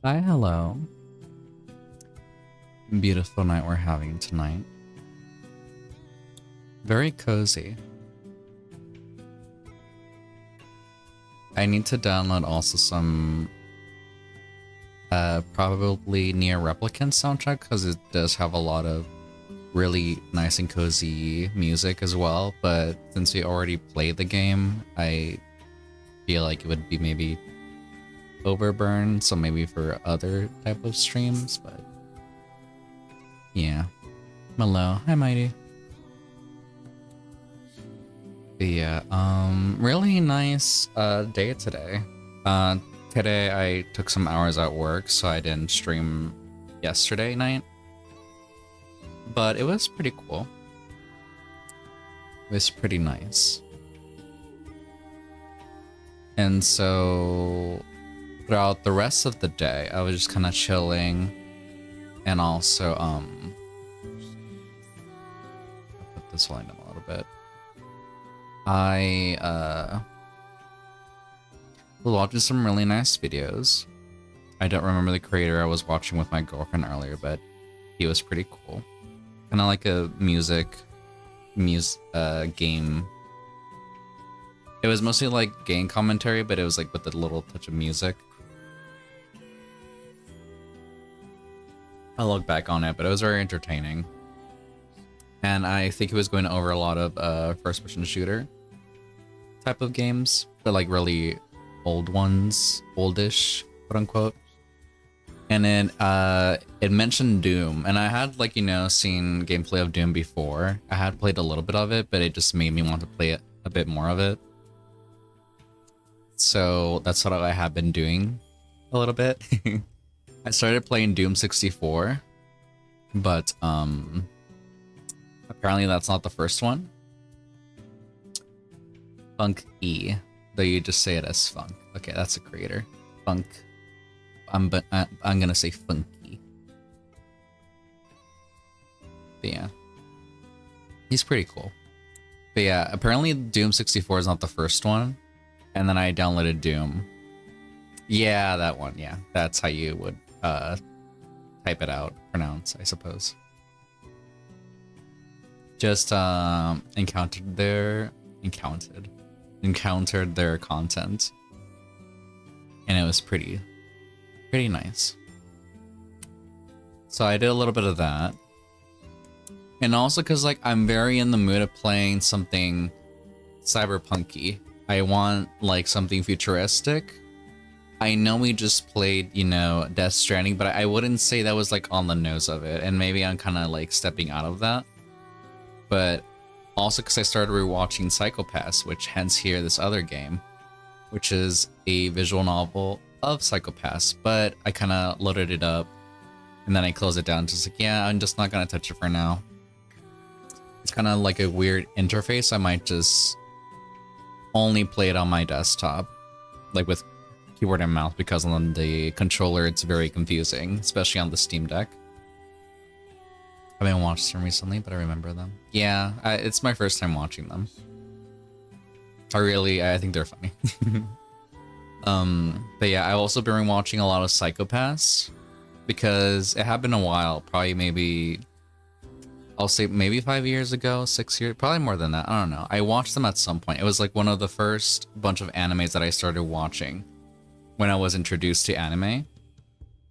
Hi, hello. beautiful night we're having tonight. Very cozy. I need to download also some probably Near Replicant soundtrack because it does have a lot of really nice and cozy music as well, but since we already played the game, I feel like it would be maybe overburn, so maybe for other type of streams, but yeah. Hello. Hi, Mighty. But yeah, really nice day today. Today I took some hours at work, so I didn't stream yesterday night. But it was pretty cool. It was pretty nice. And so throughout the rest of the day, I was just kind of chilling, and also I'll put this volume down a little bit. I was watching some really nice videos. I don't remember the creator I was watching with my girlfriend earlier, but he was pretty cool. Kind of like a game. It was mostly like game commentary, but it was like with a little touch of music. I'll look back on it, but it was very entertaining. And I think he was going over a lot of first-person shooter type of games, but like really old ones, oldish, quote unquote. And then it mentioned Doom, and I had like, you know, seen gameplay of Doom before. I had played a little bit of it, but it just made me want to play it a bit more of it. So that's what I have been doing a little bit. I started playing Doom 64, but apparently that's not the first one. Funk E, though you just say it as Funk. Okay, that's a creator. Funk. I'm gonna say Funky. But yeah, he's pretty cool. But yeah, apparently Doom 64 is not the first one, and then I downloaded Doom. Yeah, that one. Yeah, that's how you would type it out, pronounce, I suppose. Just encountered their content, and it was pretty nice. So I did a little bit of that, and also because like I'm very in the mood of playing something cyberpunky. I want like something futuristic. I know we just played, you know, Death Stranding, but I wouldn't say that was like on the nose of it, and maybe I'm kind of like stepping out of that. But also because I started rewatching Psycho Pass, which hence here this other game, which is a visual novel of Psycho Pass, but I kind of loaded it up and then I closed it down. Just like, yeah, I'm just not gonna touch it for now. It's kind of like a weird interface. I might just only play it on my desktop, like with keyboard and mouse, because on the controller it's very confusing, especially on the Steam Deck. I haven't watched them recently, but I remember them. Yeah, it's my first time watching them. I think they're funny. But yeah, I've also been watching a lot of Psycho Pass because it had been a while, probably maybe, I'll say maybe 5 years ago, 6 years, probably more than that. I don't know. I watched them at some point. It was like one of the first bunch of animes that I started watching when I was introduced to anime.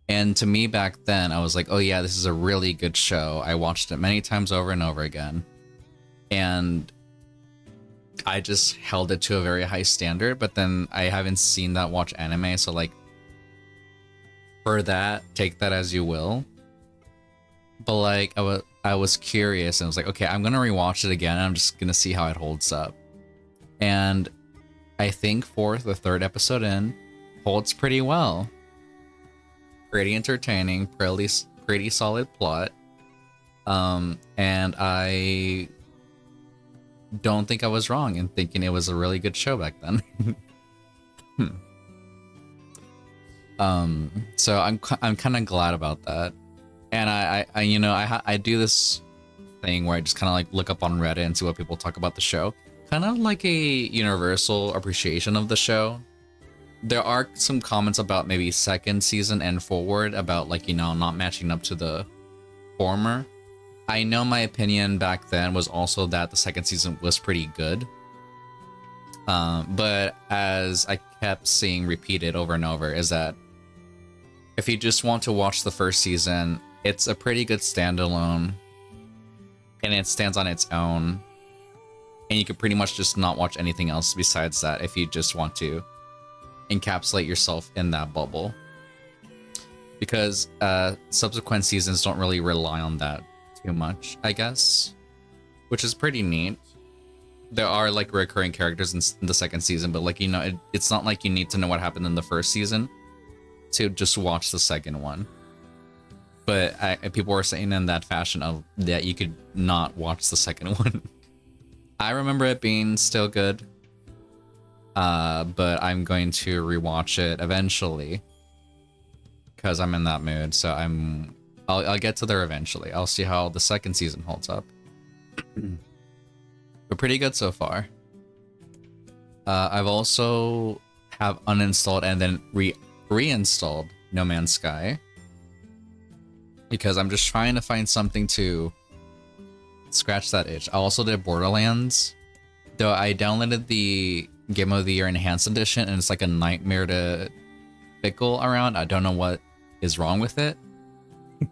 And to me back then, I was like, oh yeah, this is a really good show. I watched it many times over and over again. And I just held it to a very high standard, but then I haven't seen that watch anime, so like, for that, take that as you will. But like, I was curious, and I was like, okay, I'm gonna rewatch it again, and I'm just gonna see how it holds up. And I think the third episode in, holds pretty well. Pretty entertaining, pretty solid plot. And I don't think I was wrong in thinking it was a really good show back then. So I'm kind of glad about that. And I you know, I do this thing where I just kind of like look up on Reddit and see what people talk about the show. Kind of like a universal appreciation of the show. There are some comments about maybe second season and forward about like, you know, not matching up to the performer. I know my opinion back then was also that the second season was pretty good. But as I kept seeing repeated over and over, is that if you just want to watch the first season, it's a pretty good standalone, and it stands on its own. And you can pretty much just not watch anything else besides that if you just want to encapsulate yourself in that bubble. Because subsequent seasons don't really rely on that too much, I guess, which is pretty neat. There are like recurring characters in the second season, but like, you know, it's not like you need to know what happened in the first season to just watch the second one. But people were saying in that fashion of that you could not watch the second one. I remember it being still good, but I'm going to rewatch it eventually because I'm in that mood. So I'll get to there eventually. I'll see how the second season holds up. But pretty good so far. I've also have uninstalled and then reinstalled No Man's Sky because I'm just trying to find something to scratch that itch. I also did Borderlands, though I downloaded the Game of the Year Enhanced Edition and it's like a nightmare to fickle around. I don't know what is wrong with it.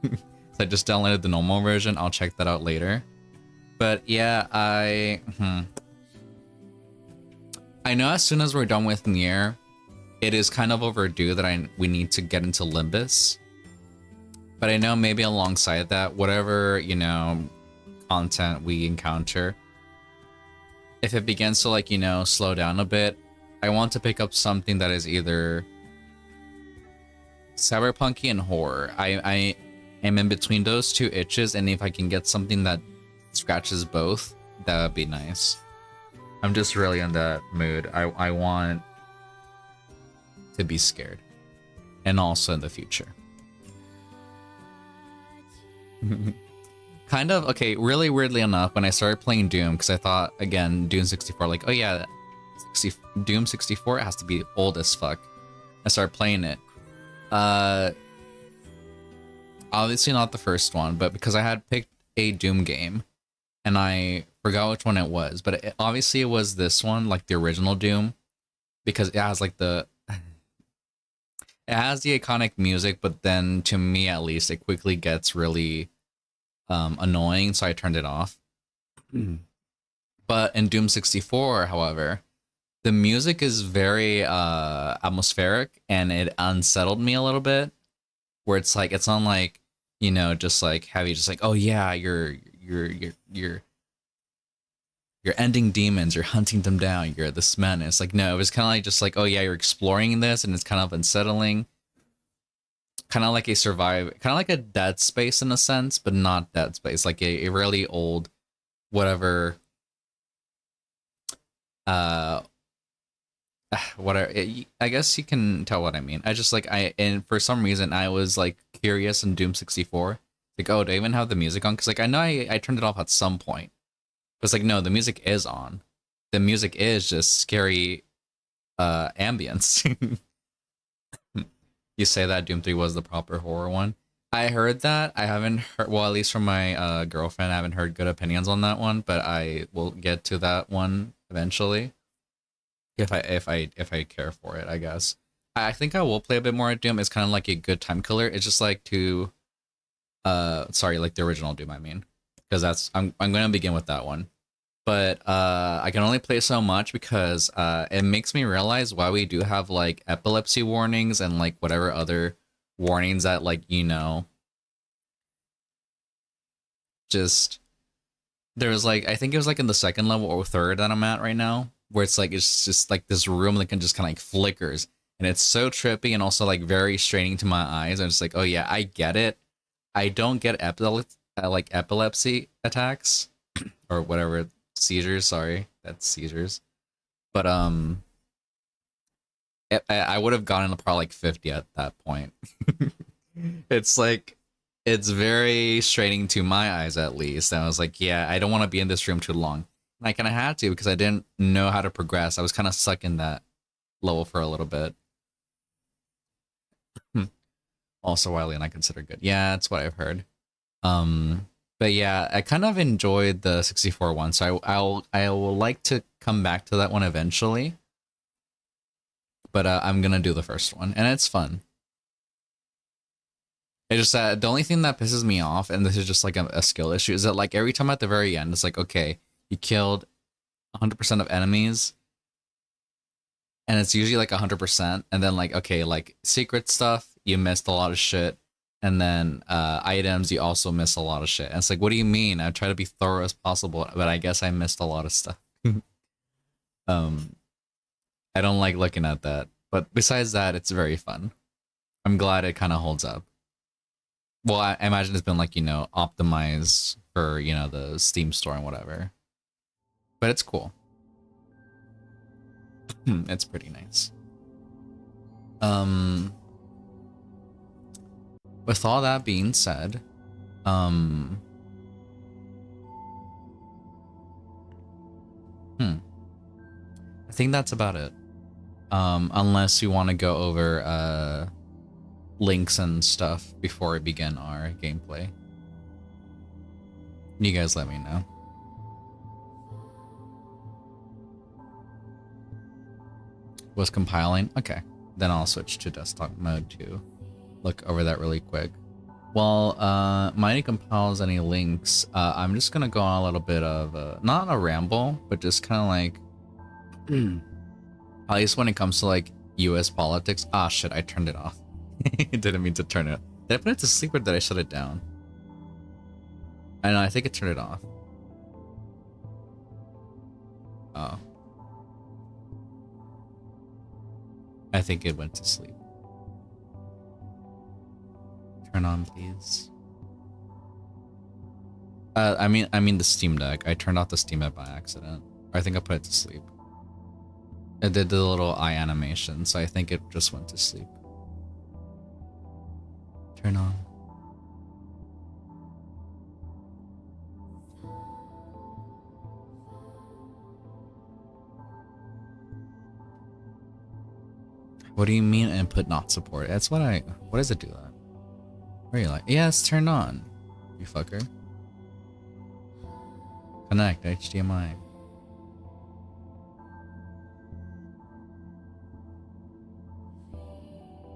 So I just downloaded the normal version. I'll check that out later. But yeah, I know as soon as we're done with Nier, it is kind of overdue that we need to get into Limbus. But I know maybe alongside that, whatever, you know, content we encounter, if it begins to, like, you know, slow down a bit, I want to pick up something that is either cyberpunky and horror. I am in between those two itches, and if I can get something that scratches both, that would be nice. I'm just really in that mood. I want to be scared, and also in the future. Kind of, okay, really weirdly enough, when I started playing Doom, because I thought, again, Doom 64, like, oh yeah, Doom 64, it has to be old as fuck. I started playing it. Obviously not the first one, but because I had picked a Doom game, and I forgot which one it was, but obviously it was this one, like the original Doom, because it has like it has the iconic music, but then to me at least, it quickly gets really annoying, so I turned it off. But in Doom 64, however, the music is very atmospheric, and it unsettled me a little bit, where it's like, it's not like, you know, just like heavy, just like, oh yeah, you're ending demons, you're hunting them down, you're this menace. Like, no, it was kind of like, just like, oh yeah, you're exploring this, and it's kind of unsettling. Kind of like kind of like a Dead Space in a sense, but not Dead Space, like a really old, whatever, whatever. I guess you can tell what I mean. I just like, and for some reason I was like curious in Doom 64, like, oh, do I even have the music on? Because like, I know I turned it off at some point. But it's like, no, the music is on. The music is just scary ambience. You say that Doom 3 was the proper horror one. I heard that. I haven't heard, well, at least from my girlfriend, I haven't heard good opinions on that one, but I will get to that one eventually. If I care for it, I guess. I think I will play a bit more at Doom. It's kind of like a good time killer. It's just like like the original Doom, I mean. Because I'm going to begin with that one. But I can only play so much because it makes me realize why we do have like epilepsy warnings and like whatever other warnings that, like, you know, just there's like, I think it was like in the second level or third that I'm at right now, where it's like, it's just like this room that can just kind of like flickers, and it's so trippy and also like very straining to my eyes. I'm just like, oh yeah, I get it. I don't get epilepsy attacks or whatever. Seizures, sorry, that's seizures. But I would have gotten to probably like 50 at that point. It's like, it's very straining to my eyes, at least. And I was like, yeah, I don't want to be in this room too long. And I kind of had to because I didn't know how to progress. I was kind of stuck in that level for a little bit. Also, Wily and I consider good. Yeah, that's what I've heard. But yeah, I kind of enjoyed the 64 one, so I will like to come back to that one eventually. But I'm gonna do the first one, and it's fun. It's just that the only thing that pisses me off, and this is just like a skill issue, is that like every time at the very end, it's like, okay, you killed 100% of enemies, and it's usually like 100%, and then like, okay, like secret stuff, you missed a lot of shit, and then items, you also miss a lot of shit. And it's like, what do you mean? I try to be thorough as possible, but I guess I missed a lot of stuff. um, I don't like looking at that, but besides that, it's very fun. I'm glad it kind of holds up. Well, I imagine it's been like, optimized for, the Steam store and whatever. But it's cool. It's pretty nice. With all that being said, I think that's about it. Unless you want to go over links and stuff before we begin our gameplay. You guys let me know. Was compiling? Okay. Then I'll switch to desktop mode to look over that really quick. While Mighty compiles any links, I'm just gonna go on a little bit of not a ramble, but just kind of like at least when it comes to like US politics. Ah shit, I turned it off. Didn't mean to turn it. Did I put it to sleep or did I shut it down? I know, I think I turned it off. Oh. I think it went to sleep. Turn on, please. I mean the Steam Deck. I turned off the Steam Deck by accident. I think I put it to sleep. It did the little eye animation, so I think it just went to sleep. Turn on. What do you mean input not support? That's what does it do that? Where are you like? Yeah, it's turned on. You fucker. Connect HDMI.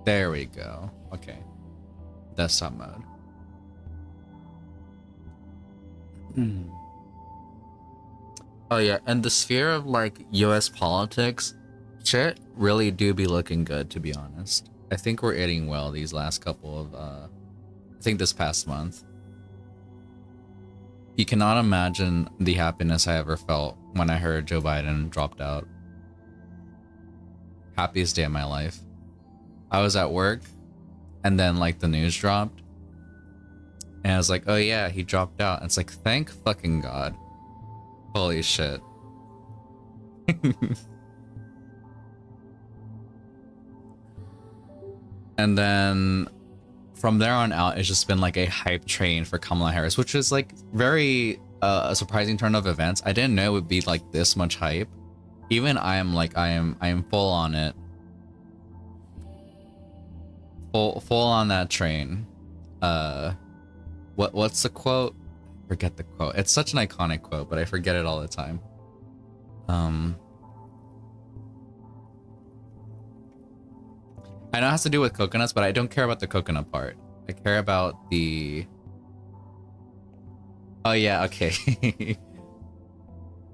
There we go. Okay. Desktop mode. Oh yeah, and the sphere of like US politics, shit really do be looking good, to be honest. I think we're eating well these last couple of I think this past month. You cannot imagine the happiness I ever felt when I heard Joe Biden dropped out. Happiest day of my life. I was at work and then like the news dropped and I was like, oh yeah, he dropped out. And it's like, thank fucking God. Holy shit. And then from there on out, it's just been like a hype train for Kamala Harris, which is like very a surprising turn of events. I didn't know it would be like this much hype. Even I am full on it. Full on that train. What's the quote? Forget the quote. It's such an iconic quote, but I forget it all the time. I know it has to do with coconuts, but I don't care about the coconut part. I care about the... Oh yeah, okay.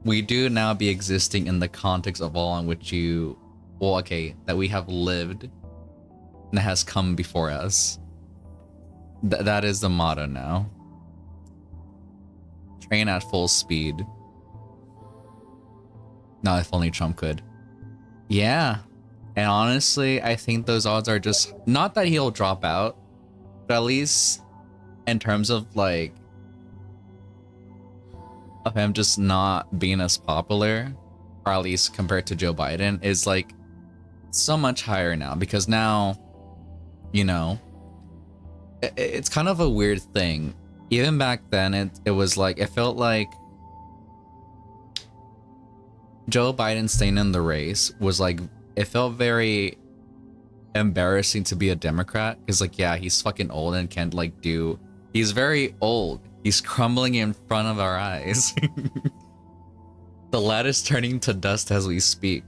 We do now be existing in the context of all in which you... Well, okay, that we have lived and that has come before us. That is the motto now. Train at full speed. Now, if only Trump could. Yeah. And honestly, I think those odds are just... Not that he'll drop out, but at least in terms of like... of him just not being as popular, or at least compared to Joe Biden, is like so much higher now. Because now, you know, it's kind of a weird thing. Even back then, it was like... It felt like Joe Biden staying in the race was like... It felt very embarrassing to be a Democrat because, like, yeah, he's fucking old and can't like do He's very old. He's crumbling in front of our eyes. The lead is turning to dust as we speak.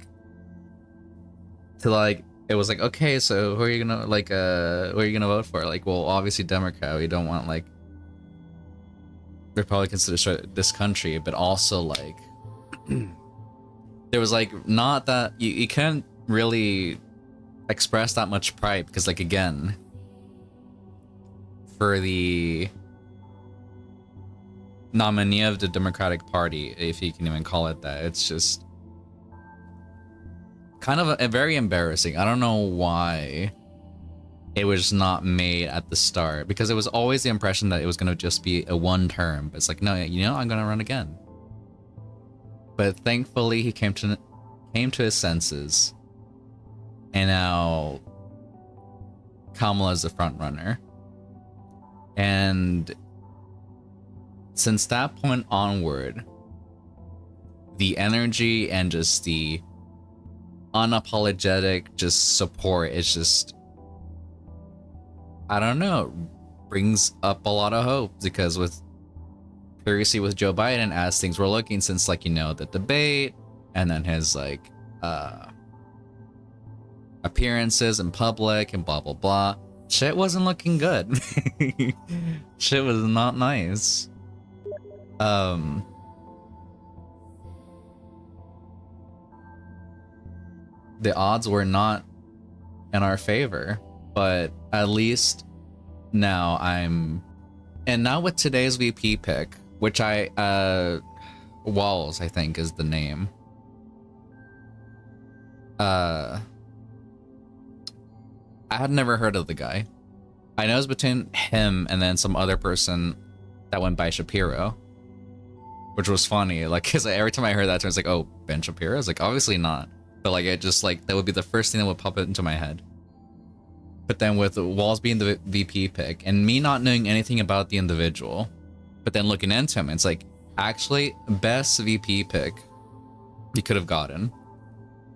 To like, it was like, okay, so who are you gonna like? Who are you gonna vote for? Like, well, obviously Democrat. We don't want like Republicans to destroy this country, but also like, there was like not that you couldn't really express that much pride because like again, for the nominee of the Democratic Party, if you can even call it that, it's just kind of a very embarrassing. I don't know why it was not made at the start, because it was always the impression that it was going to just be a one term. But it's like, no, you know, I'm going to run again. But thankfully he came to his senses, and now Kamala is the front runner. And since that point onward, the energy and just the unapologetic just support is just, I don't know, brings up a lot of hope, because with previously with Joe Biden, as things were looking since like, you know, the debate and then his like appearances in public and blah blah blah, shit wasn't looking good. Shit was not nice. The odds were not in our favor, but at least now and now with today's VP pick, which Walls, I think is the name. I had never heard of the guy. I know it's between him and then some other person that went by Shapiro, which was funny. Like, cause every time I heard that term, it's like, oh, Ben Shapiro? It's like, obviously not. But like, it just like, that would be the first thing that would pop into my head. But then with Walls being the VP pick and me not knowing anything about the individual, but then looking into him, it's like, actually, best VP pick you could have gotten.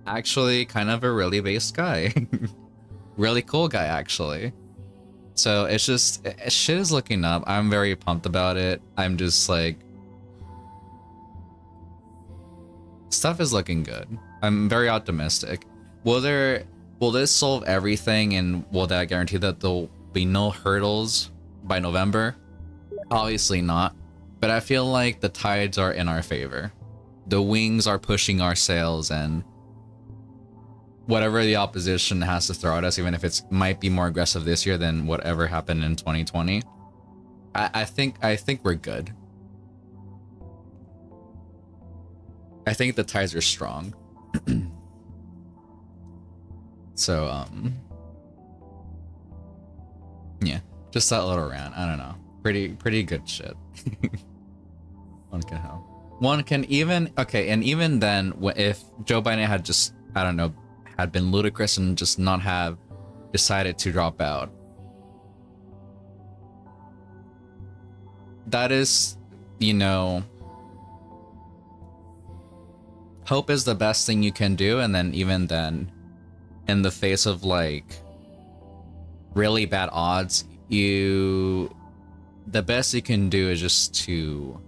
Actually, kind of a really based guy. Really cool guy, actually. So it's just, shit is looking up. I'm very pumped about it. I'm just like, stuff is looking good. I'm very optimistic. Will this solve everything, and will that guarantee that there'll be no hurdles by November? Obviously not. But I feel like the tides are in our favor. The wings are pushing our sails, and whatever the opposition has to throw at us, even if it might be more aggressive this year than whatever happened in 2020, I think we're good. I think the tides are strong. So yeah, just that little rant. I don't know. Pretty good shit. One can help. One can even, okay, and even then, if Joe Biden had just, I don't know, had been ludicrous and just not have decided to drop out, that is, you know, hope is the best thing you can do. And then even then, in the face of like really bad odds, the best you can do is just to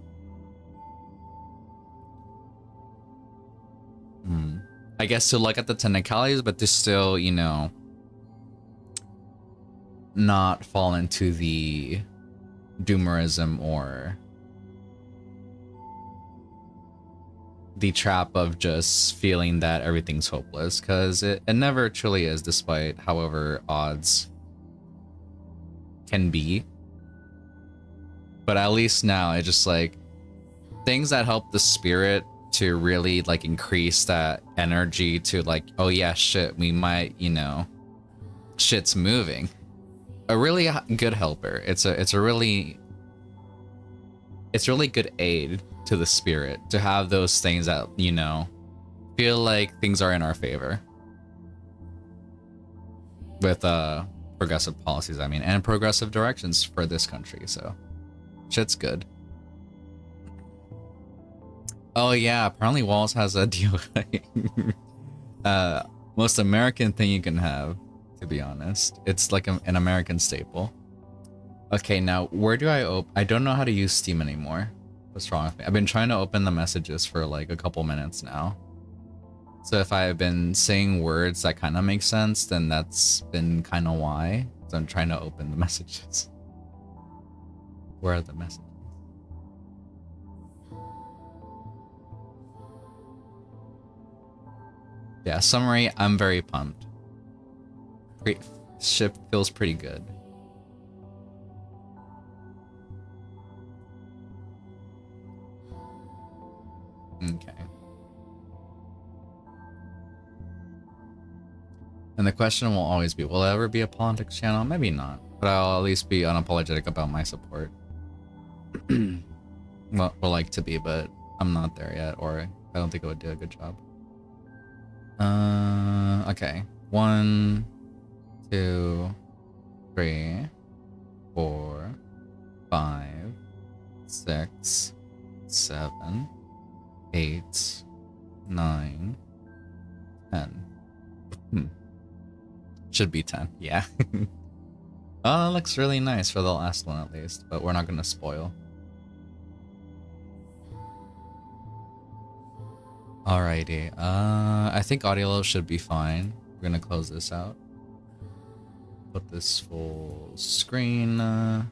I guess to look at the technicalities, but to still, you know, not fall into the doomerism or the trap of just feeling that everything's hopeless, because it never truly is, despite however odds can be. But at least now it's just like things that help the spirit to really like increase that energy to like, oh yeah, shit, we might, you know, shit's moving. A really good helper. It's a really good aid to the spirit to have those things that, you know, feel like things are in our favor with progressive policies, I mean, and progressive directions for this country. So shit's good. Oh yeah, apparently Walls has a deal. Most American thing you can have, to be honest. It's like an American staple. Okay, now where do I open? I don't know how to use Steam anymore. What's wrong with me? I've been trying to open the messages for like a couple minutes now. So if I've been saying words that kind of make sense, then that's been kind of why. So I'm trying to open the messages. Where are the messages? Yeah, summary, I'm very pumped. Great ship feels pretty good. Okay. And the question will always be, will it ever be a politics channel? Maybe not, but I'll at least be unapologetic about my support. Well, would like to be, but I'm not there yet, or I don't think it would do a good job. Okay. 1, 2, 3, 4, 5, 6, 7, 8, 9, 10. Should be 10, yeah. Oh, that looks really nice for the last one at least, but we're not gonna spoil. Alrighty, I think audio should be fine. We're gonna close this out. Put this full screen. Am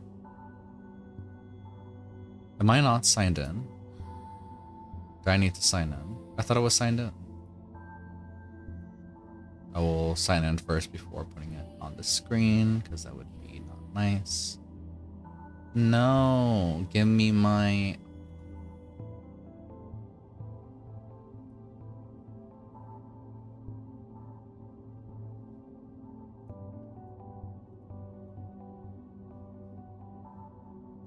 I not signed in? Do I need to sign in? I thought I was signed in. I will sign in first before putting it on the screen, because that would be not nice. No, give me my...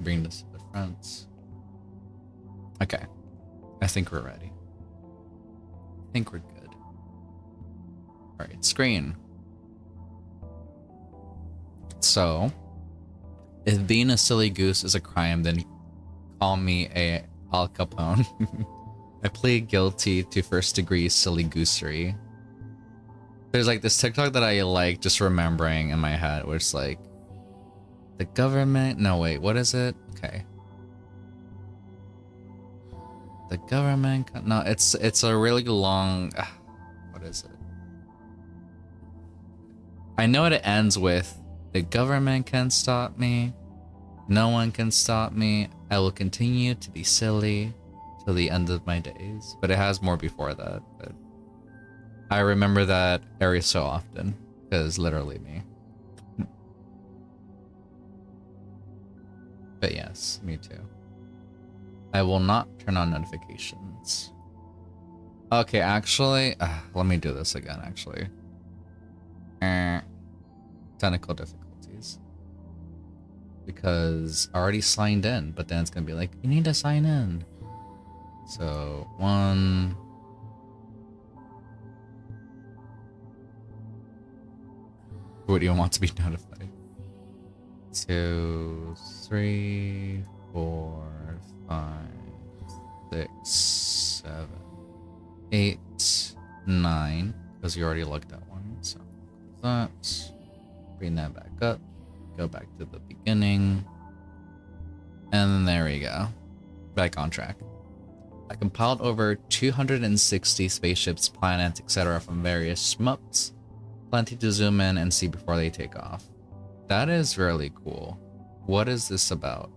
Bring this to the front. Okay. I think we're ready. I think we're good. Alright, screen. So, if being a silly goose is a crime, then call me a Al Capone. I plead guilty to first degree silly goosery. There's like this TikTok that I like just remembering in my head, where it's like, the government, no wait, what is it? Okay. The government, no, it's a really long, what is it? I know it ends with, the government can stop me, no one can stop me, I will continue to be silly till the end of my days. But it has more before that, but I remember that area so often, because literally me. But yes, me too. I will not turn on notifications. Okay, actually, let me do this again, actually. Technical difficulties. Because I already signed in, but then it's gonna be like, you need to sign in. So, 1... Who do you want to be notified? 2, 3, 4, 5, 6, 7, 8, 9. Because you already looked at one. So that. Bring that back up. Go back to the beginning. And then there we go. Back on track. I compiled over 260 spaceships, planets, etc. from various shmups. Plenty to zoom in and see before they take off. That is really cool. What is this about?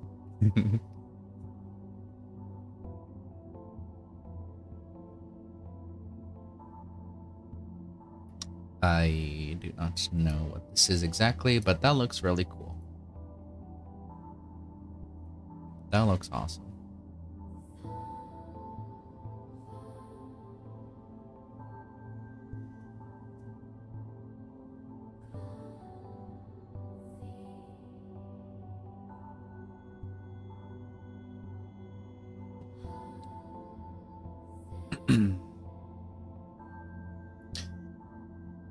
I do not know what this is exactly, but that looks really cool. That looks awesome.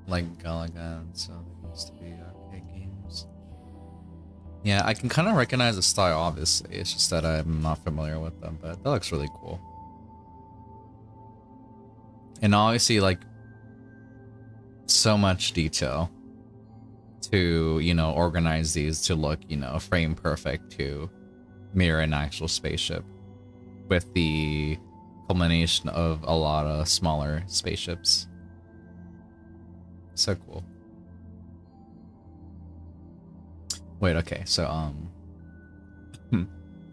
Like Galaga and so there used to be arcade games. Yeah, I can kind of recognize the style, obviously. It's just that I'm not familiar with them, but that looks really cool. And obviously, like, so much detail. to, you know, organize these to look, you know, frame perfect to mirror an actual spaceship with the culmination of a lot of smaller spaceships. So cool. Wait, okay, so I want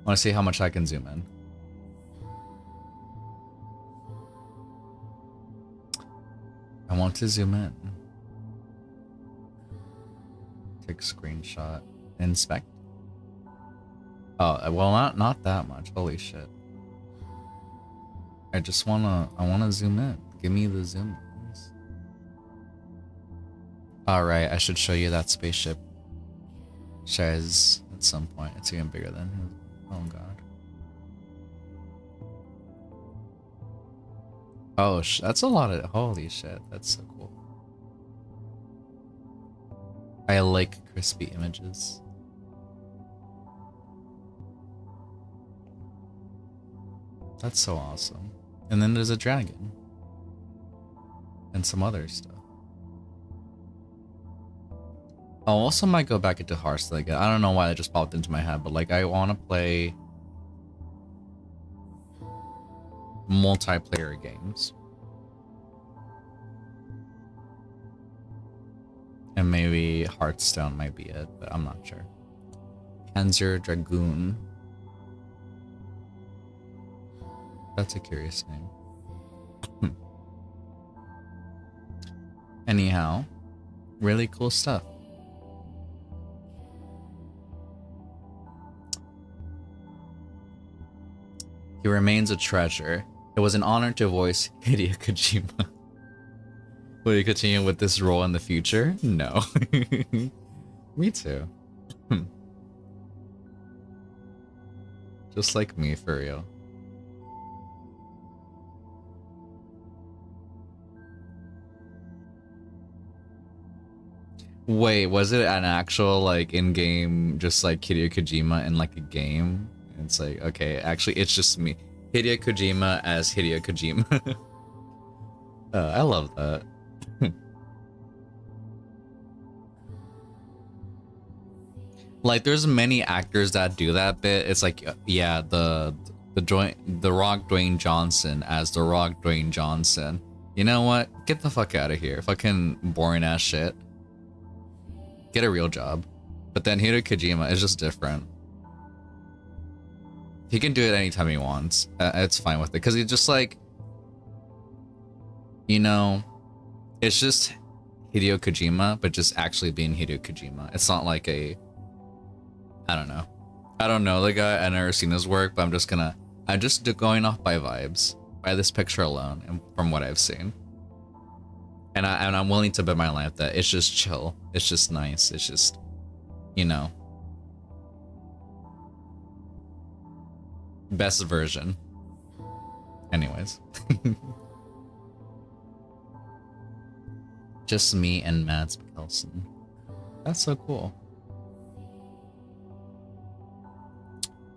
to see how much I can zoom in. I want to zoom in. Take screenshot. Inspect. Oh, well, not that much. Holy shit. I wanna zoom in. Give me the zoom ins. Alright, I should show you that spaceship. Shares at some point. It's even bigger than his. Oh god. Oh, that's a lot of. Holy shit, that's so cool. I like crispy images. That's so awesome. And then there's a dragon. And some other stuff. I also might go back into Hearthstone again. I don't know why that just popped into my head, but like I want to play multiplayer games. And maybe Hearthstone might be it, but I'm not sure. Panzer Dragoon. That's a curious name. Anyhow, really cool stuff. He remains a treasure. It was an honor to voice Hideo Kojima. Will you continue with this role in the future? No. Me too. Just like me, for real. Wait, was it an actual, like, in-game, just like Hideo Kojima in like a game? It's like, okay, actually, it's just me. Hideo Kojima as Hideo Kojima. I love that. Like, there's many actors that do that bit. It's like, yeah, the Rock Dwayne Johnson as the Rock Dwayne Johnson. You know what? Get the fuck out of here. Fucking boring ass shit. Get a real job. But then Hideo Kojima is just different. He can do it anytime he wants. It's fine with it. Because he's just like, you know, it's just Hideo Kojima, but just actually being Hideo Kojima. It's not like a, I don't know. I don't know the guy. I've never seen his work, but I'm just going off by vibes. By this picture alone and from what I've seen. And I'm willing to bet my life that it's just chill. It's just nice. It's just, you know, best version. Anyways. Just me and Mads Mikkelsen. That's so cool.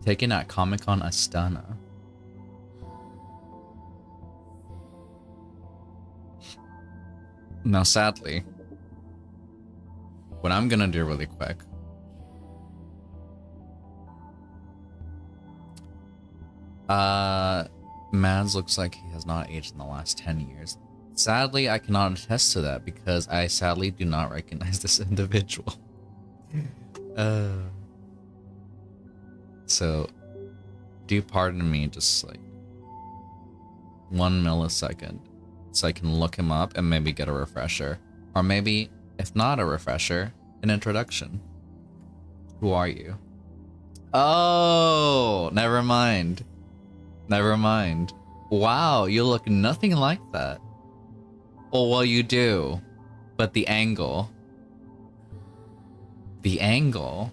Taken at Comic-Con Astana. Now, sadly, what I'm gonna do really quick. Mads looks like he has not aged in the last 10 years. Sadly, I cannot attest to that because I sadly do not recognize this individual. So, do pardon me just like 1 millisecond so I can look him up and maybe get a refresher. Or maybe, if not a refresher, an introduction. Who are you? Oh, never mind. Never mind. Wow, you look nothing like that. Oh, well, you do. But the angle. The angle.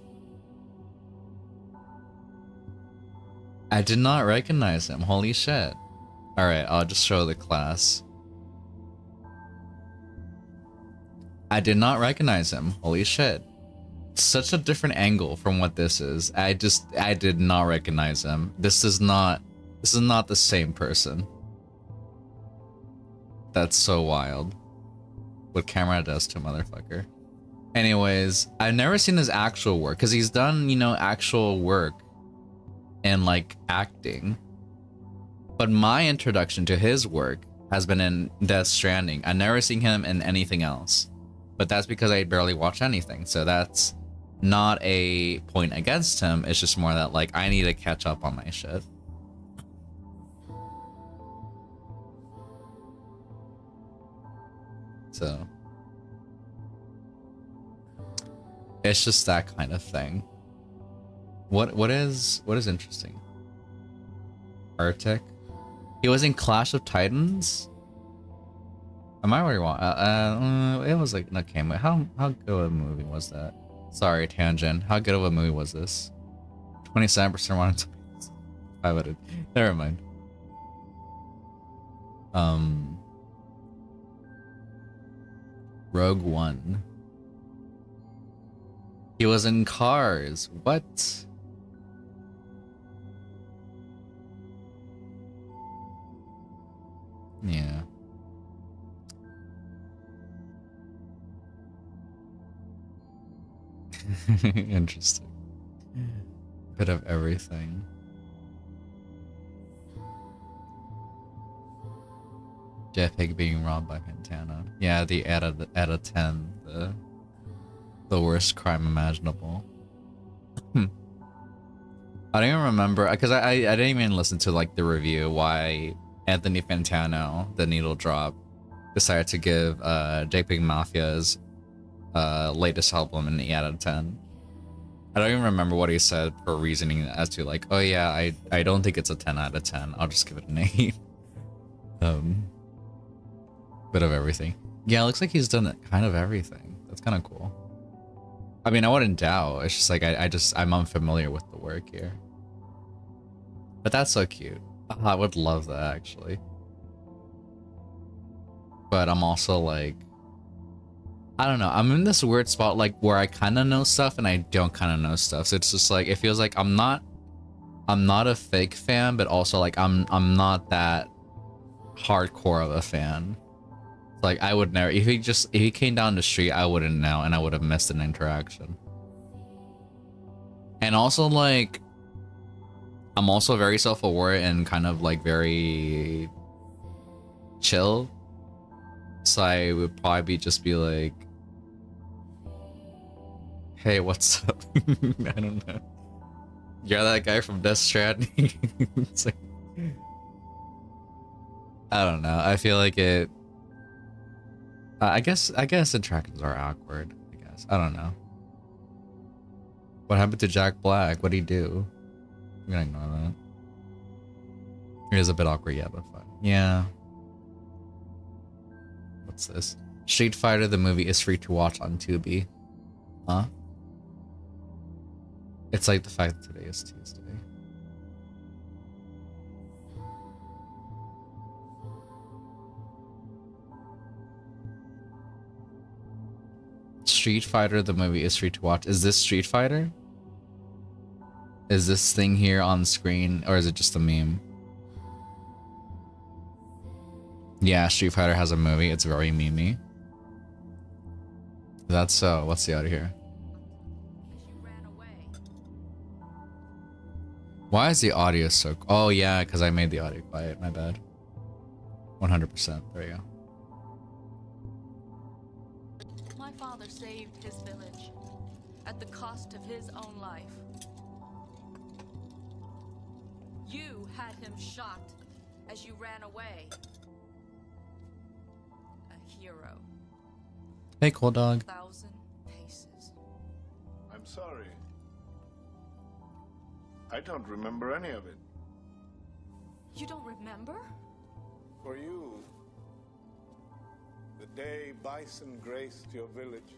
I did not recognize him. Holy shit. Alright, I'll just show the class. I did not recognize him. Holy shit. Such a different angle from what this is. I did not recognize him. This is not the same person. That's so wild. What camera does to a motherfucker. Anyways, I've never seen his actual work because he's done, you know, actual work in like acting. But my introduction to his work has been in Death Stranding. I've never seen him in anything else. But that's because I barely watch anything. So that's not a point against him. It's just more that like I need to catch up on my shit. So it's just that kind of thing. What is interesting? Arctic. He was in Clash of Titans. Am I where you want? It was like okay. How good of a movie was that? Sorry, tangent. How good of a movie was this? 27% Rotten Tomatoes. I would. Never mind. Rogue One. He was in Cars. What? Yeah. Interesting. Bit of everything. Jetpack being robbed by Pantana. Yeah, the out of 10, the worst crime imaginable. I don't even remember because I didn't even listen to like the review why Anthony Fantano, the needle drop, decided to give JPEG Mafia's latest album an 8 out of 10. I don't even remember what he said for reasoning as to like, oh yeah, I don't think it's a 10 out of 10. I'll just give it an 8. Bit of everything. Yeah, it looks like he's done kind of everything. That's kind of cool. I mean, I wouldn't doubt. It's just like I'm unfamiliar with the work here. But that's so cute. Oh, I would love that actually. But I'm also like, I don't know. I'm in this weird spot like where I kind of know stuff and I don't kind of know stuff. So it's just like it feels like I'm not a fake fan, but also like I'm not that hardcore of a fan. Like I would never if he came down the street, I wouldn't know and I would have missed an interaction. And also like I'm also very self-aware and kind of like very chill. So I would probably just be like, hey, what's up? I don't know. You're that guy from Death Stranding? It's like, I don't know. I feel like it. I guess interactions are awkward. I guess I don't know. What happened to Jack Black? What'd he do? I'm gonna ignore that. It is a bit awkward, yeah, but fun. Yeah. What's this? Street Fighter the movie is free to watch on Tubi. Huh? It's like the fact that today is Tuesday. Street Fighter the movie is free to watch. Is this Street Fighter? Is this thing here on screen or is it just a meme? Yeah, Street Fighter has a movie. It's very memey. That's so. What's the other here? Why is the audio so... Oh, yeah, because I made the audio quiet. My bad. 100%. There you go. My father saved his village at the cost of his own life. You had him shot as you ran away. A hero. Hey, cool dog. 1,000 paces. I'm sorry. I don't remember any of it. You don't remember? For you, the day Bison graced your village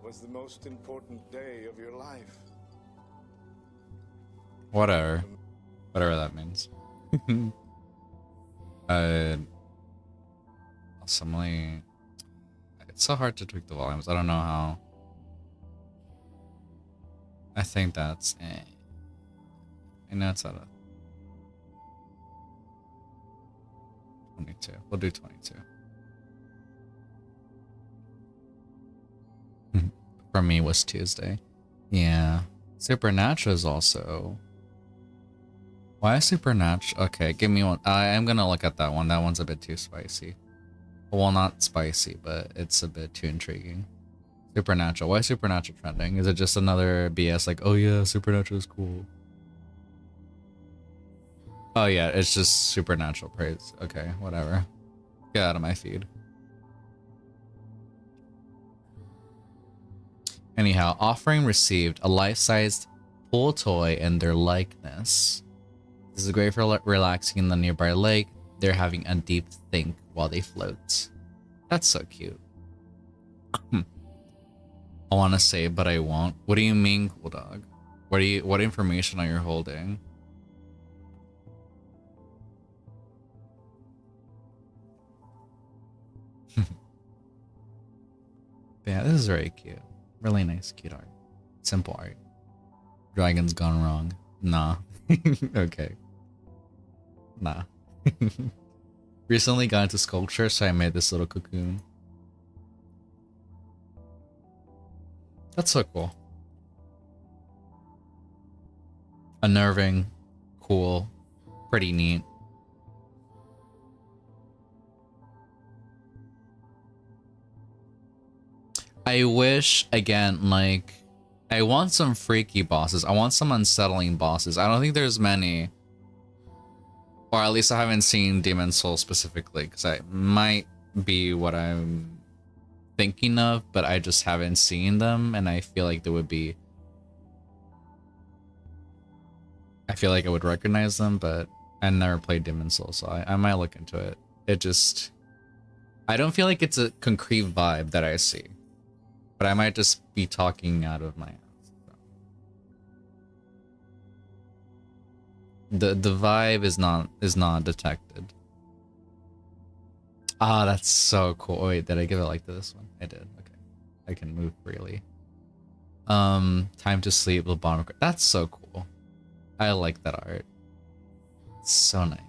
was the most important day of your life. Whatever. Whatever that means. Awesomely. It's so hard to tweak the volumes. I don't know how. I think that's... I know it's out of 22. We'll do 22. For me was Tuesday. Yeah. Supernatural is also. Why is Supernatural? Okay, give me one. I am gonna look at that one. That one's a bit too spicy. Well, not spicy, but it's a bit too intriguing. Supernatural. Why is Supernatural trending? Is it just another BS like, oh yeah, Supernatural is cool? Oh yeah, it's just Supernatural praise. Okay, whatever. Get out of my feed. Anyhow, offering received a life-sized pool toy in their likeness. This is great for relaxing in the nearby lake. They're having a deep think while they float. That's so cute. I want to say, but I won't. What do you mean, cool dog? What information are you holding? Yeah, this is very cute. Really nice, cute art. Simple art. Dragon's gone wrong. Nah. Okay. Nah. Recently got into sculpture, so I made this little cocoon. That's so cool. Unnerving, cool, pretty neat. I wish, again, like, I want some freaky bosses. I want some unsettling bosses. I don't think there's many. Or at least I haven't seen Demon Souls specifically, because I might be what I'm thinking of, but I just haven't seen them, and I feel like there would be... I feel like I would recognize them, but I never played Demon Souls, so I might look into it. It just... I don't feel like it's a concrete vibe that I see. But I might just be talking out of my ass. So. The vibe is not detected. Ah, that's so cool. Wait, did I give it like this one? I did. Okay. I can move freely. Time to sleep, the bottom. That's so cool. I like that art. It's so nice.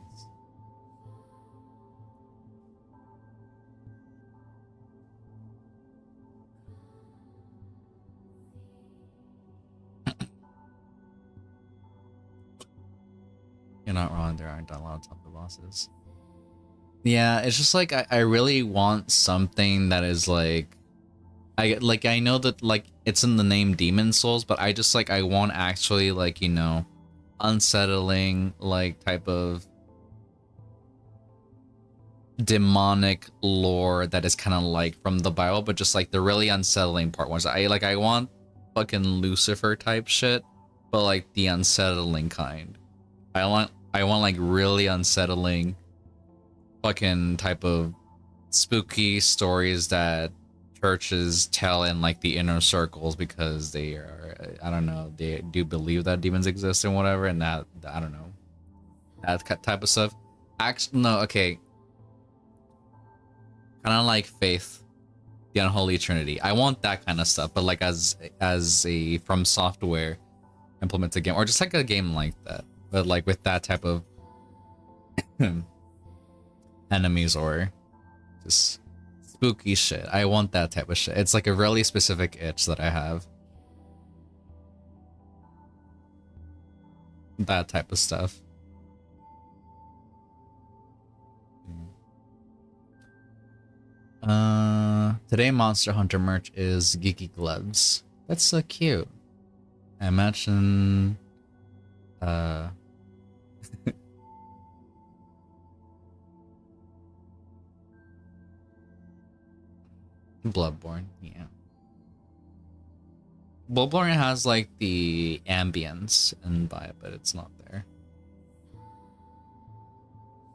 You're not wrong, there aren't a lot of tough bosses. Yeah, it's just like I really want something that is like I know that like it's in the name Demon Souls, but I just like I want actually like, you know, unsettling like type of demonic lore that is kind of like from the Bible, but just like the really unsettling part ones. I want fucking Lucifer type shit, but like the unsettling kind. I want like really unsettling fucking type of spooky stories that churches tell in like the inner circles because they are, I don't know, they do believe that demons exist and whatever, and that, I don't know, that type of stuff. Actually, no, okay. Kind of like Faith, the Unholy Trinity. I want that kind of stuff, but like as a From Software implemented game, or just like a game like that, but like with that type of enemies or just spooky shit. I want that type of shit. It's like a really specific itch that I have. That type of stuff. Today Monster Hunter merch is geeky gloves. That's so cute. I imagine Bloodborne, yeah. Bloodborne has like the ambience and vibe, but it's not there.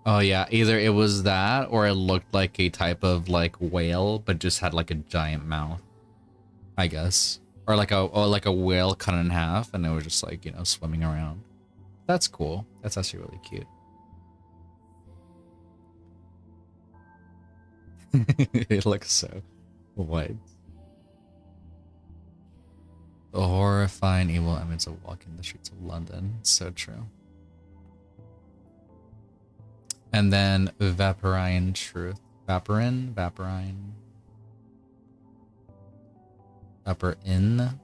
Oh yeah, either it was that or it looked like a type of like whale, but just had like a giant mouth, I guess, or like a whale cut in half, and it was just like, you know, swimming around. That's cool. That's actually really cute. It looks so white. The horrifying evil image of walking the streets of London. So true. And then Vaporine Truth. Vaporine? Upper in,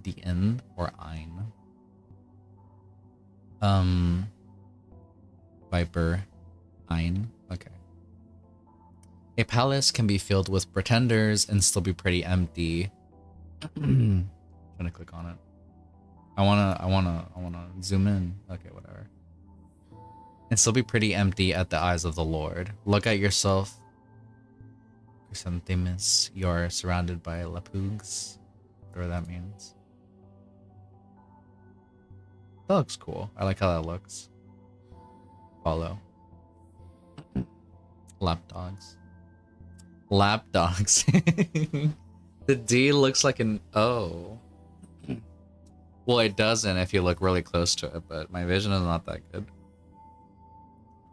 the end, or ein. Viper, ein. Okay. A palace can be filled with pretenders and still be pretty empty. Trying to click on it. I wanna zoom in. Okay, whatever. And still be pretty empty at the eyes of the Lord. Look at yourself. Chrysanthemis, you are surrounded by lapugs. Whatever that means. That looks cool. I like how that looks. Follow. Lapdogs. Lapdogs. The D looks like an O. Well, it doesn't if you look really close to it, but my vision is not that good.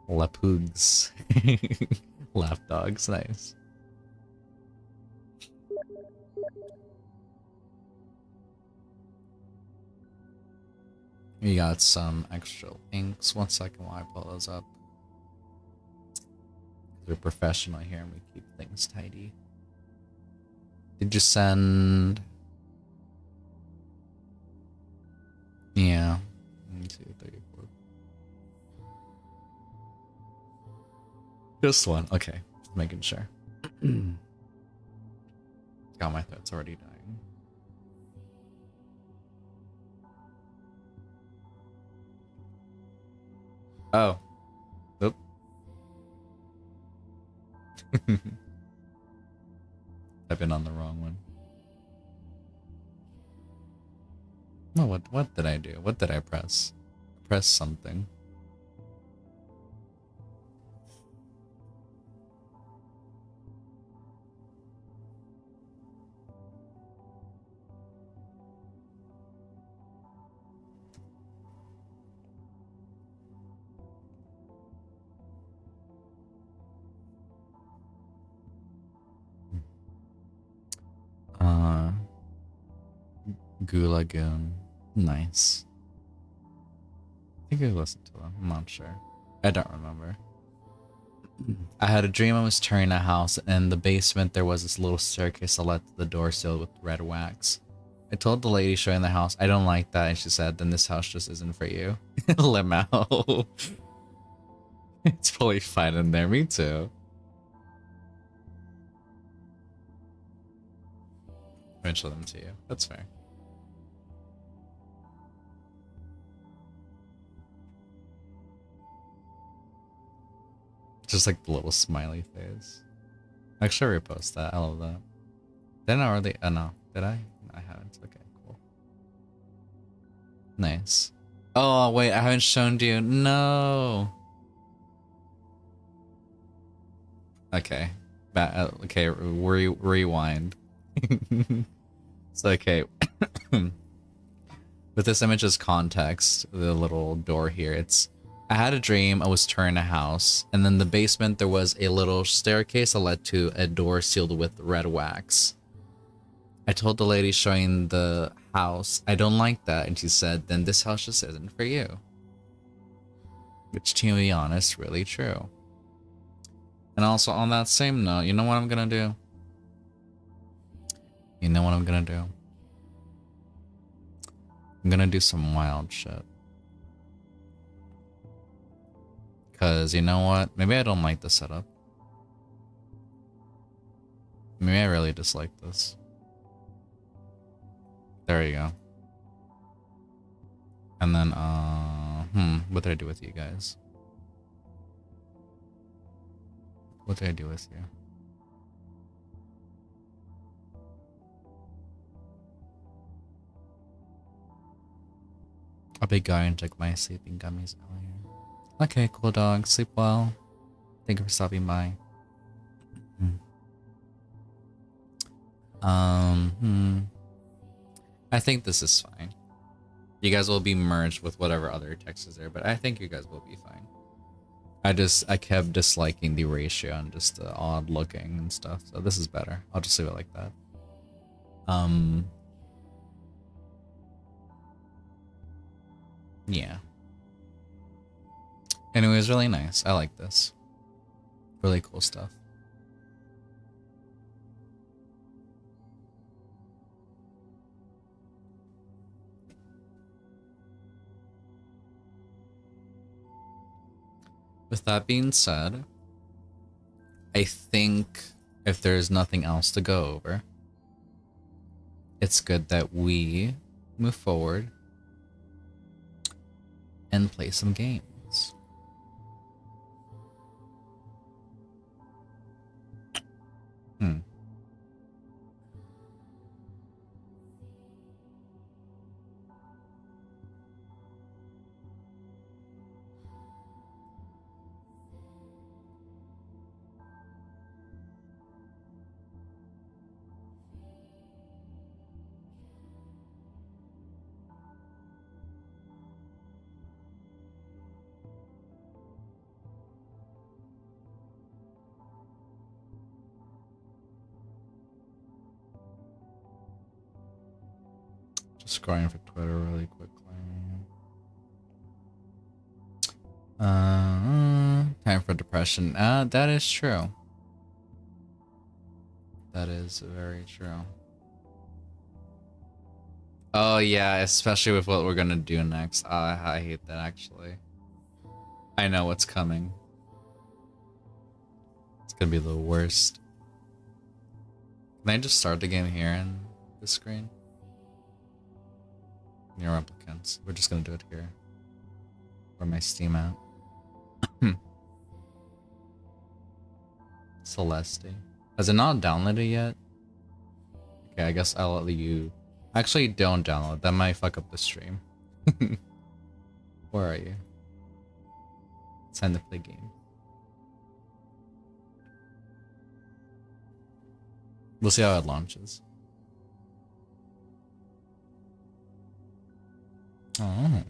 Lapugs. Lapdogs, nice. We got some extra links. 1 second while I pull those up. We're professional here and we keep things tidy. Did you send? Yeah. 1, 2, 3, 4. Just one. Okay. Just making sure. God, my throat's already dying. Oh. Oop. I've been on the wrong one. Oh, what did I do? What did I press? Press something. Gulagoon. Nice. I think I listened to them. I'm not sure. I don't remember. I had a dream I was touring a house, and in the basement there was this little staircase that led to the door sealed with red wax. I told the lady showing the house, I don't like that, and she said, then this house just isn't for you. Lemao. It's probably fine in there. Me too. I'm gonna show them to you. That's fair. Just like the little smiley face. Actually, repost that. I love that. Didn't I already? Oh no. Did I? No, I haven't. Okay, cool. Nice. Oh, wait. I haven't shown you. No. Okay. Okay, rewind. It's okay. With this image as context, the little door here, it's I had a dream I was touring a house, and then in the basement there was a little staircase that led to a door sealed with red wax. I told the lady showing the house, I don't like that, and she said, then this house just isn't for you. Which, to be honest, really true. And also on that same note, you know what I'm gonna do? You know what I'm gonna do? I'm gonna do some wild shit. Because, you know what? Maybe I don't like the setup. Maybe I really dislike this. There you go. And then, what did I do with you guys? What did I do with you? A big guy and took my sleeping gummies earlier. Okay, cool dog. Sleep well. Thank you for stopping by. I think this is fine. You guys will be merged with whatever other text is there, but I think you guys will be fine. I kept disliking the ratio and just the odd looking and stuff, so this is better. I'll just leave it like that. Yeah. Anyway, it was really nice. I like this. Really cool stuff. With that being said, I think if there's nothing else to go over, it's good that we move forward and play some games. Hmm. Just scrolling for Twitter really quickly. Time for depression. That is true. That is very true. Oh yeah, especially with what we're gonna do next. I hate that actually. I know what's coming. It's gonna be the worst. Can I just start the game here in this screen? Near replicants. We're just gonna do it here. Where my Steam at? Celeste. Has it not downloaded yet? Okay, I guess I'll let you. Actually, don't download. That might fuck up the stream. Where are you? It's time to play game. We'll see how it launches. Oh.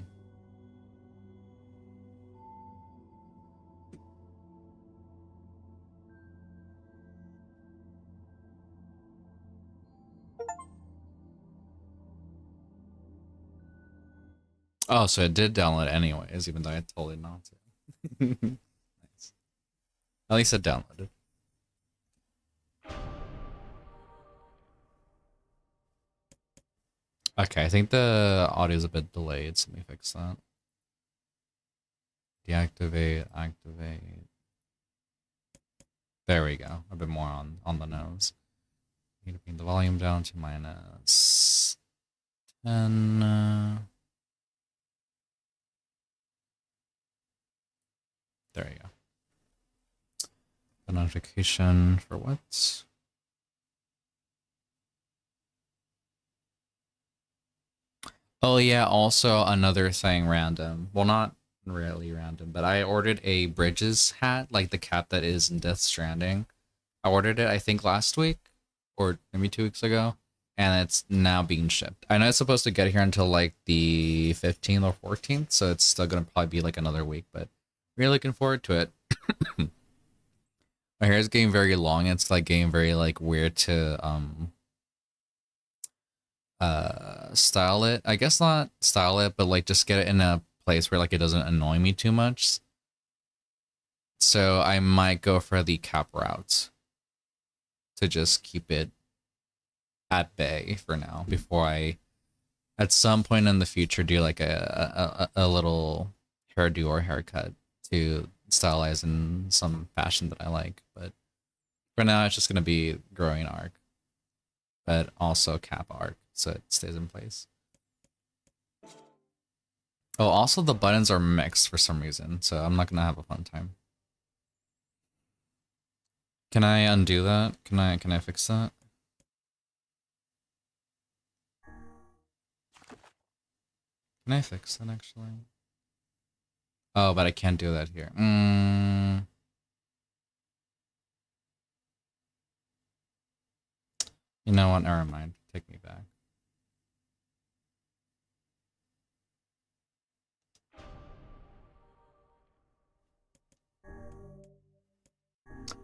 Oh, so it did download anyways, even though I told it not to. Nice. At least it downloaded. Okay, I think the audio is a bit delayed, so let me fix that. Deactivate, activate. There we go. A bit more on the nose. Need to bring the volume down to minus 10. There you go. A notification for what? Oh yeah, also another thing random. Well, not really random, but I ordered a Bridges hat, like the cap that is in Death Stranding. I ordered it, I think, last week or maybe 2 weeks ago, and it's now being shipped. I know it's supposed to get here until like the 15th or 14th, so it's still gonna probably be like another week, but really looking forward to it. My hair is getting very long. It's like getting very like weird to style it. I guess not style it, but like just get it in a place where like it doesn't annoy me too much. So I might go for the cap route to just keep it at bay for now before I at some point in the future do like a little hairdo or haircut to stylize in some fashion that I like. But for now it's just gonna be growing arc, but also cap arc so it stays in place. Oh, also the buttons are mixed for some reason, so I'm not gonna have a fun time. Can I undo that? Can I fix that? Can I fix that actually? Oh, but I can't do that here. You know what? Never mind. Take me back.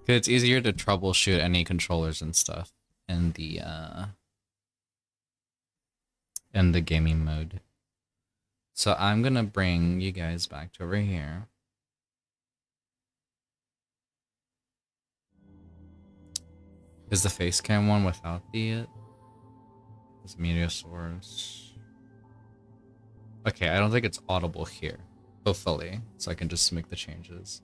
It's easier to troubleshoot any controllers and stuff in the gaming mode. So I'm gonna bring you guys back to over here. Is the face cam one without the this media source? Okay, I don't think it's audible here. Hopefully, so I can just make the changes.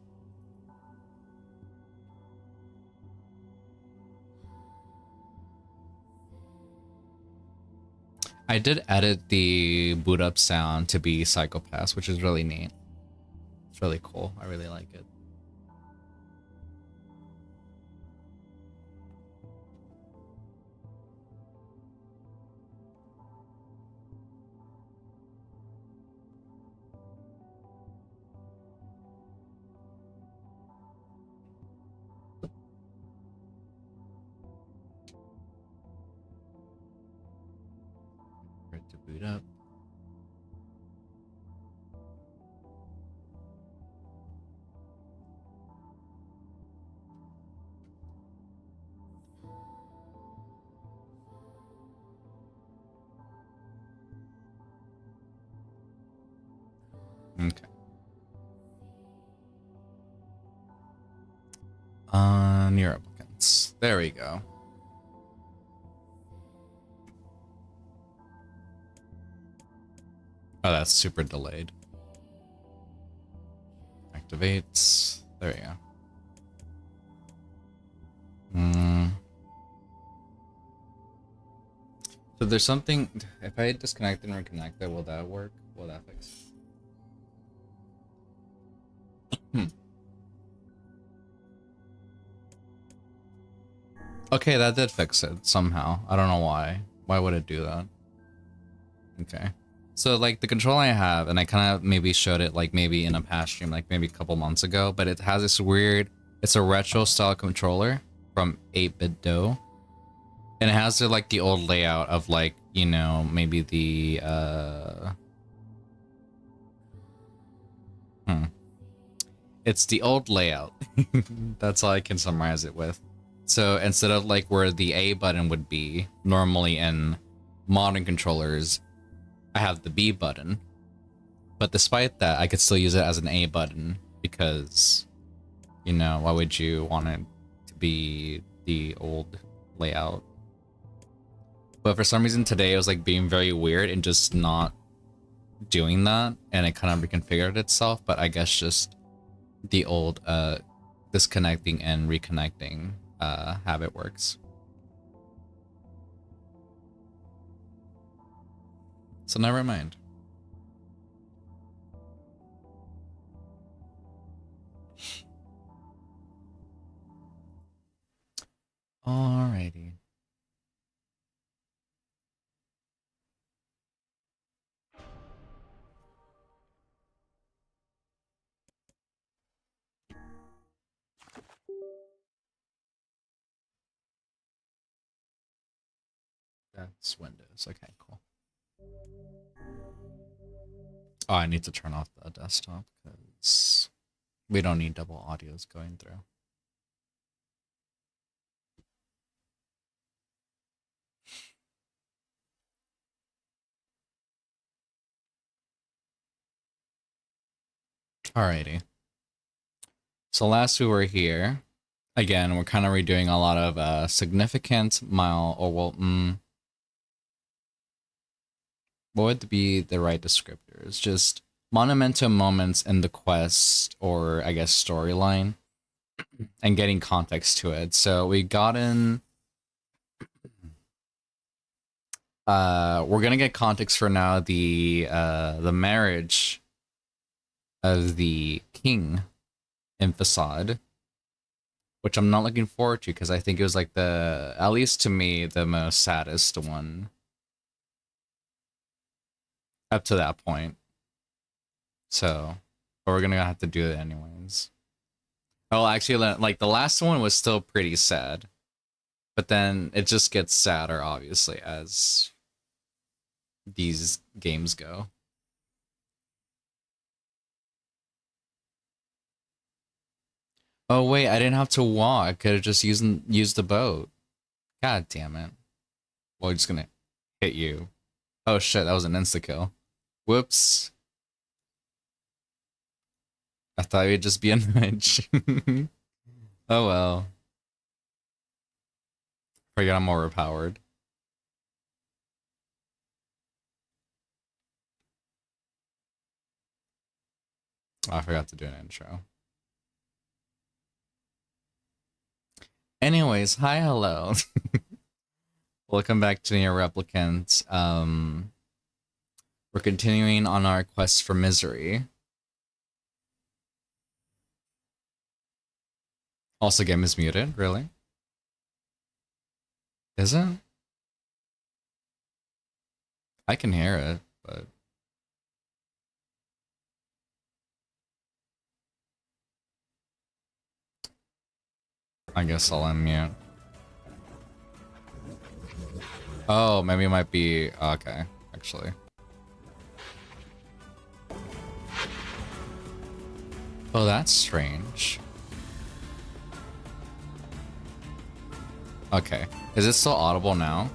I did edit the boot up sound to be Psychopaths, which is really neat. It's really cool. I really like it. Right to boot up. Okay. New applicants. There we go. Oh, that's super delayed. Activates. There we go. So there's something. If I disconnect and reconnect it, will that work? Will that fix it? Okay, that did fix it somehow. I don't know why. Why would it do that? Okay. So like the control I have, and I kind of maybe showed it like maybe in a past stream, like maybe a couple months ago, but it has this weird, it's a retro style controller from 8-bit Do. And it has like the old layout of like, you know, maybe the, it's the old layout. That's all I can summarize it with. So instead of like where the A button would be normally in modern controllers, I have the B button. But despite that, I could still use it as an A button because, you know, why would you want it to be the old layout? But for some reason today it was like being very weird and just not doing that, and it kind of reconfigured itself, but I guess just the old disconnecting and reconnecting habit works. So never mind. Alrighty. That's Windows. Okay, cool. Oh, I need to turn off the desktop because we don't need double audios going through. Alrighty. So last we were here, again, we're kind of redoing a lot of significant what would be the right descriptors? Just monumental moments in the quest, or I guess storyline, and getting context to it. So we got in. We're gonna get context for now the marriage of the king in Facade, which I'm not looking forward to because I think it was like at least to me, the most saddest one up to that point. So, but we're gonna have to do it anyways. Oh, actually, like the last one was still pretty sad, but then it just gets sadder, obviously, as these games go. Oh wait, I didn't have to walk. I could have just used the boat. God damn it. Well, we're just gonna hit you. Oh shit, that was an insta kill. Whoops. I thought it'd just be a nudge. Oh well. Forget I'm overpowered. Oh, I forgot to do an intro. Anyways, hi, hello. Welcome back to Near Replicant. We're continuing on our quest for misery. Also, game is muted, really? Is it? I can hear it, but... I guess I'll unmute. Oh, maybe it might be... Okay, actually. Oh, that's strange. Okay. Is it still audible now?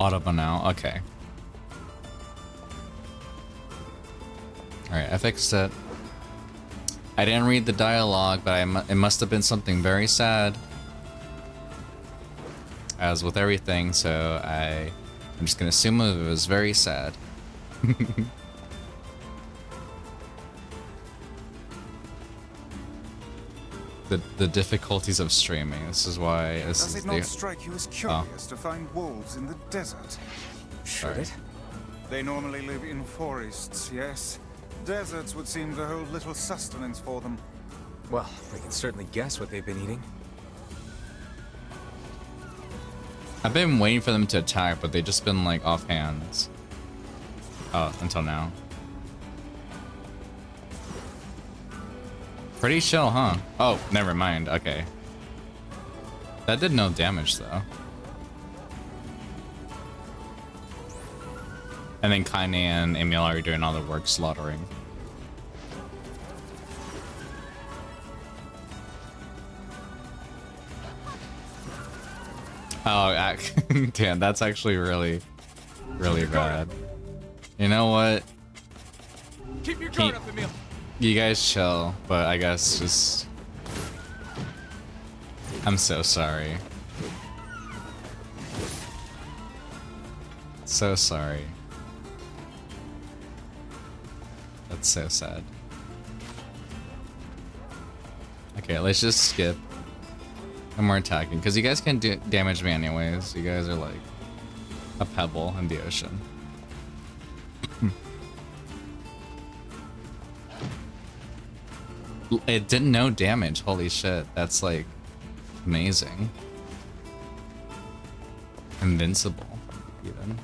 Audible now, okay. Alright, I fixed it. I didn't read the dialogue, but it must have been something very sad. As with everything, so I'm just gonna assume it was very sad. the difficulties of streaming. This is why this Does is it not strike you as curious to find wolves in the desert? Should it? They normally live in forests, yes. Deserts would seem to hold little sustenance for them. Well, we can certainly guess what they've been eating. I've been waiting for them to attack, but they've just been like offhand. Oh, until now. Pretty chill, huh? Oh, never mind. Okay. That did no damage, though. And then Kaine and Emil are doing all the work slaughtering. Oh, damn, that's actually really, really bad. You know what? Keep your guard up, Emil. You guys chill, but I guess just... I'm so sorry. So sorry. That's so sad. Okay, let's just skip. And we're attacking, because you guys can damage me anyways. You guys are like a pebble in the ocean. It did no damage. Holy shit. That's like amazing. Invincible, even.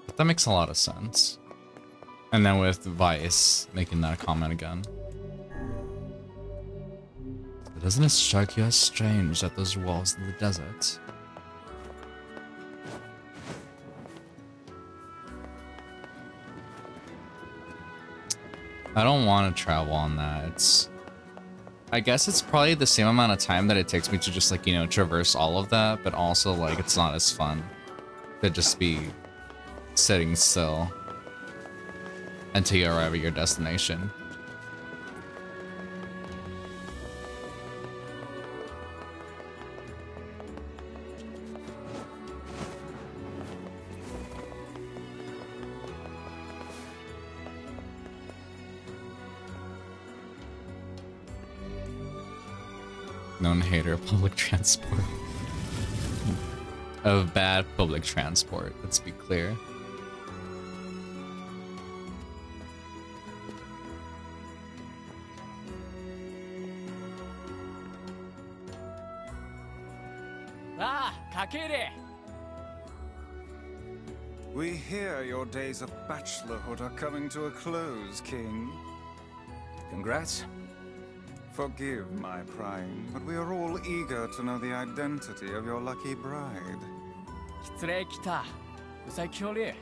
But that makes a lot of sense. And then with Vice making that comment again. Doesn't it strike you as strange that those wolves in the desert? I don't want to travel on that. I guess it's probably the same amount of time that it takes me to just like, you know, traverse all of that, but also like it's not as fun to just be sitting still until you arrive at your destination. Known hater of public transport. Of bad public transport, let's be clear. We hear your days of bachelorhood are coming to a close, King. Congrats. Forgive my prying, but we are all eager to know the identity of your lucky bride. 失礼来た。うさきょり。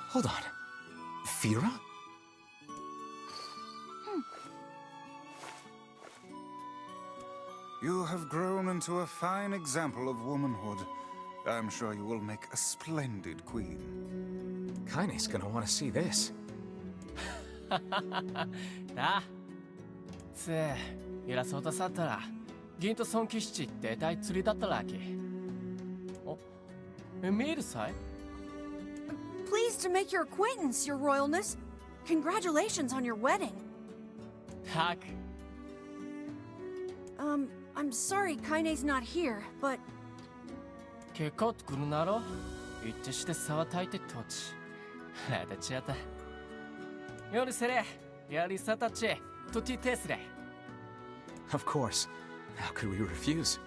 Hold on. Fira? You have grown into a fine example of womanhood. I'm sure you will make a splendid queen. Kaine's gonna want to see this. なあつえ偉そうとさったら銀と尊騎士って大釣りだったらけお見えるさい Pleased to make your acquaintance, Your Royalness. Congratulations on your wedding. たく I'm sorry Kaine's not here, but 結構来るなろ一致して沢たいて土地あたちやった夜せれやりさたちとティテスレ Of course. How could we refuse?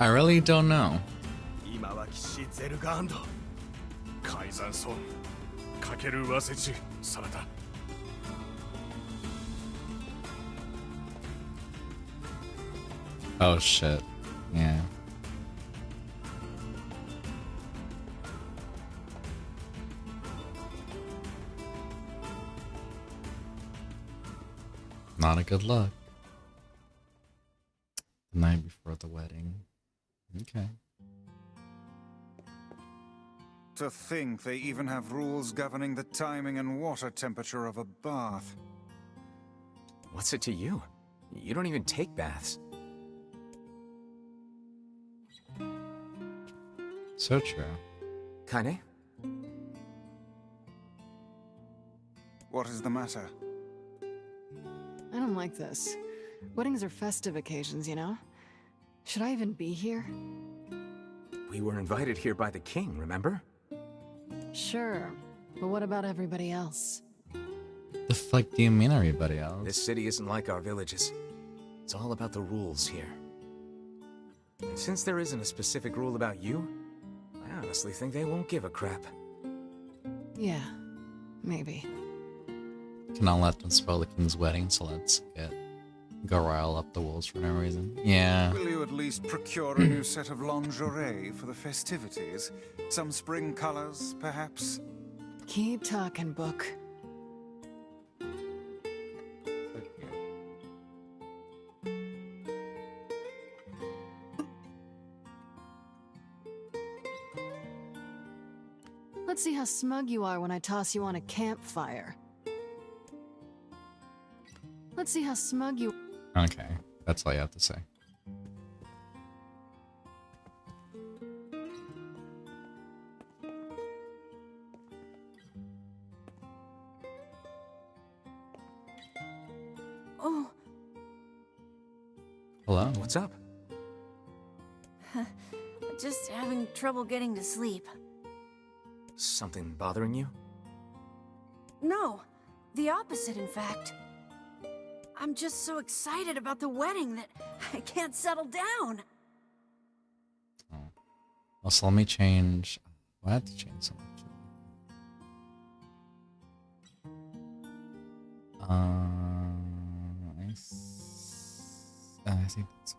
I really don't know. 今は騎士ゼルガーンド改ざん損かけるわせちされた Oh shit. Yeah. Not a good look. The night before the wedding. Okay. To think they even have rules governing the timing and water temperature of a bath. What's it to you? You don't even take baths. So true. Kaine? What is the matter? I don't like this. Weddings are festive occasions, you know? Should I even be here? We were invited here by the king, remember? Sure, but what about everybody else? The fuck do you mean everybody else? This city isn't like our villages. It's all about the rules here. And since there isn't a specific rule about you, I honestly think they won't give a crap. Yeah, maybe. Cannot let them spoil the king's wedding, so let's go rile up the wolves for no reason. Yeah. Will you at least procure a new set of lingerie for the festivities? Some spring colors, perhaps? Keep talking, book. Let's see how smug you are when I toss you on a campfire. Let's see how smug you... Okay, that's all you have to say. oh, Hello? What's up? just having trouble getting to sleep. Something bothering you? No, the opposite, in fact. I'm just so excited about the wedding that I can't settle down. Oh. Also, let me change. I have to change something. I think that's.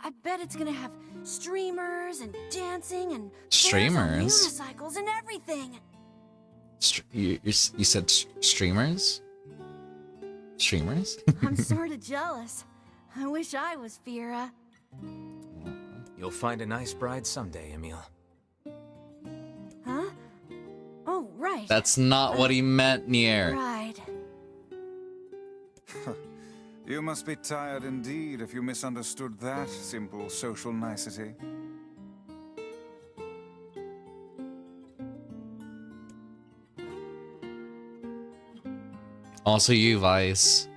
I bet it's gonna have streamers and dancing and Streamers? fairs on unicycles and everything. You said streamers? Streamers? I'm sort of jealous. I wish I was Fira. You'll find a nice bride someday, Emil. Huh? Oh, right. That's not what he meant, Nier. Right. You must be tired indeed if you misunderstood that simple social nicety. Also you, Vice.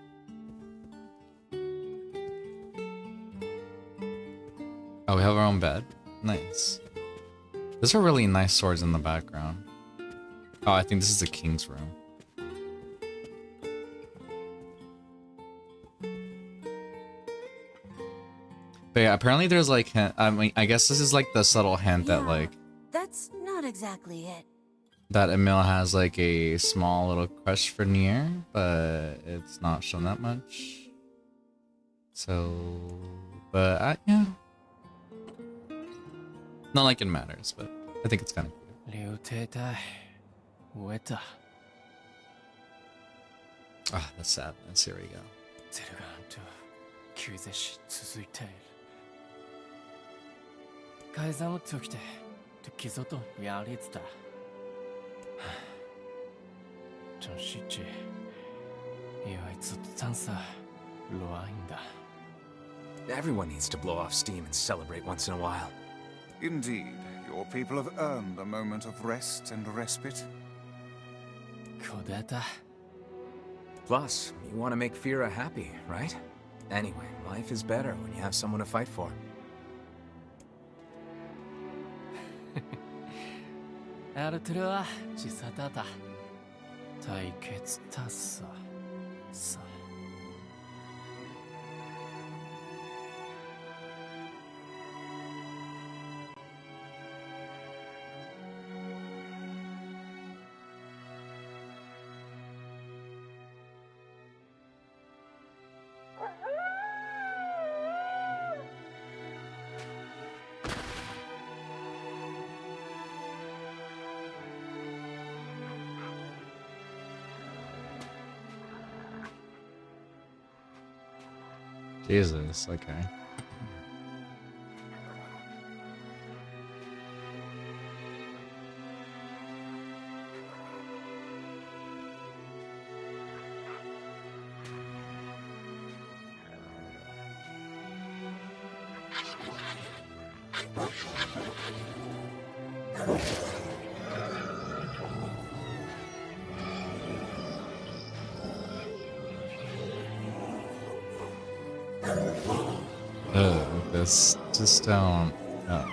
Oh, we have our own bed. Nice. Those are really nice swords in the background. Oh, I think this is the king's room. But yeah, apparently there's like, I mean, I guess this is like the subtle hint that like, that's not exactly it. that Emil has like a small little crush for Nier, but it's not shown that much. So, but yeah. Not like it matters, but I think it's kind of cute. Ah, the sadness. Here we go. 改ざんをつきて、ときぞとやりつた。真是这，因为自tansa乱的。Everyone needs to blow off steam and celebrate once in a while. Indeed, your people have earned a moment of rest and respite. Kodeta. Plus, you want to make Fira happy, right? Anyway, life is better when you have someone to fight for. アルトゥルは自殺だった。対決たさ。さ。Jesus, okay. This just don't. Oh.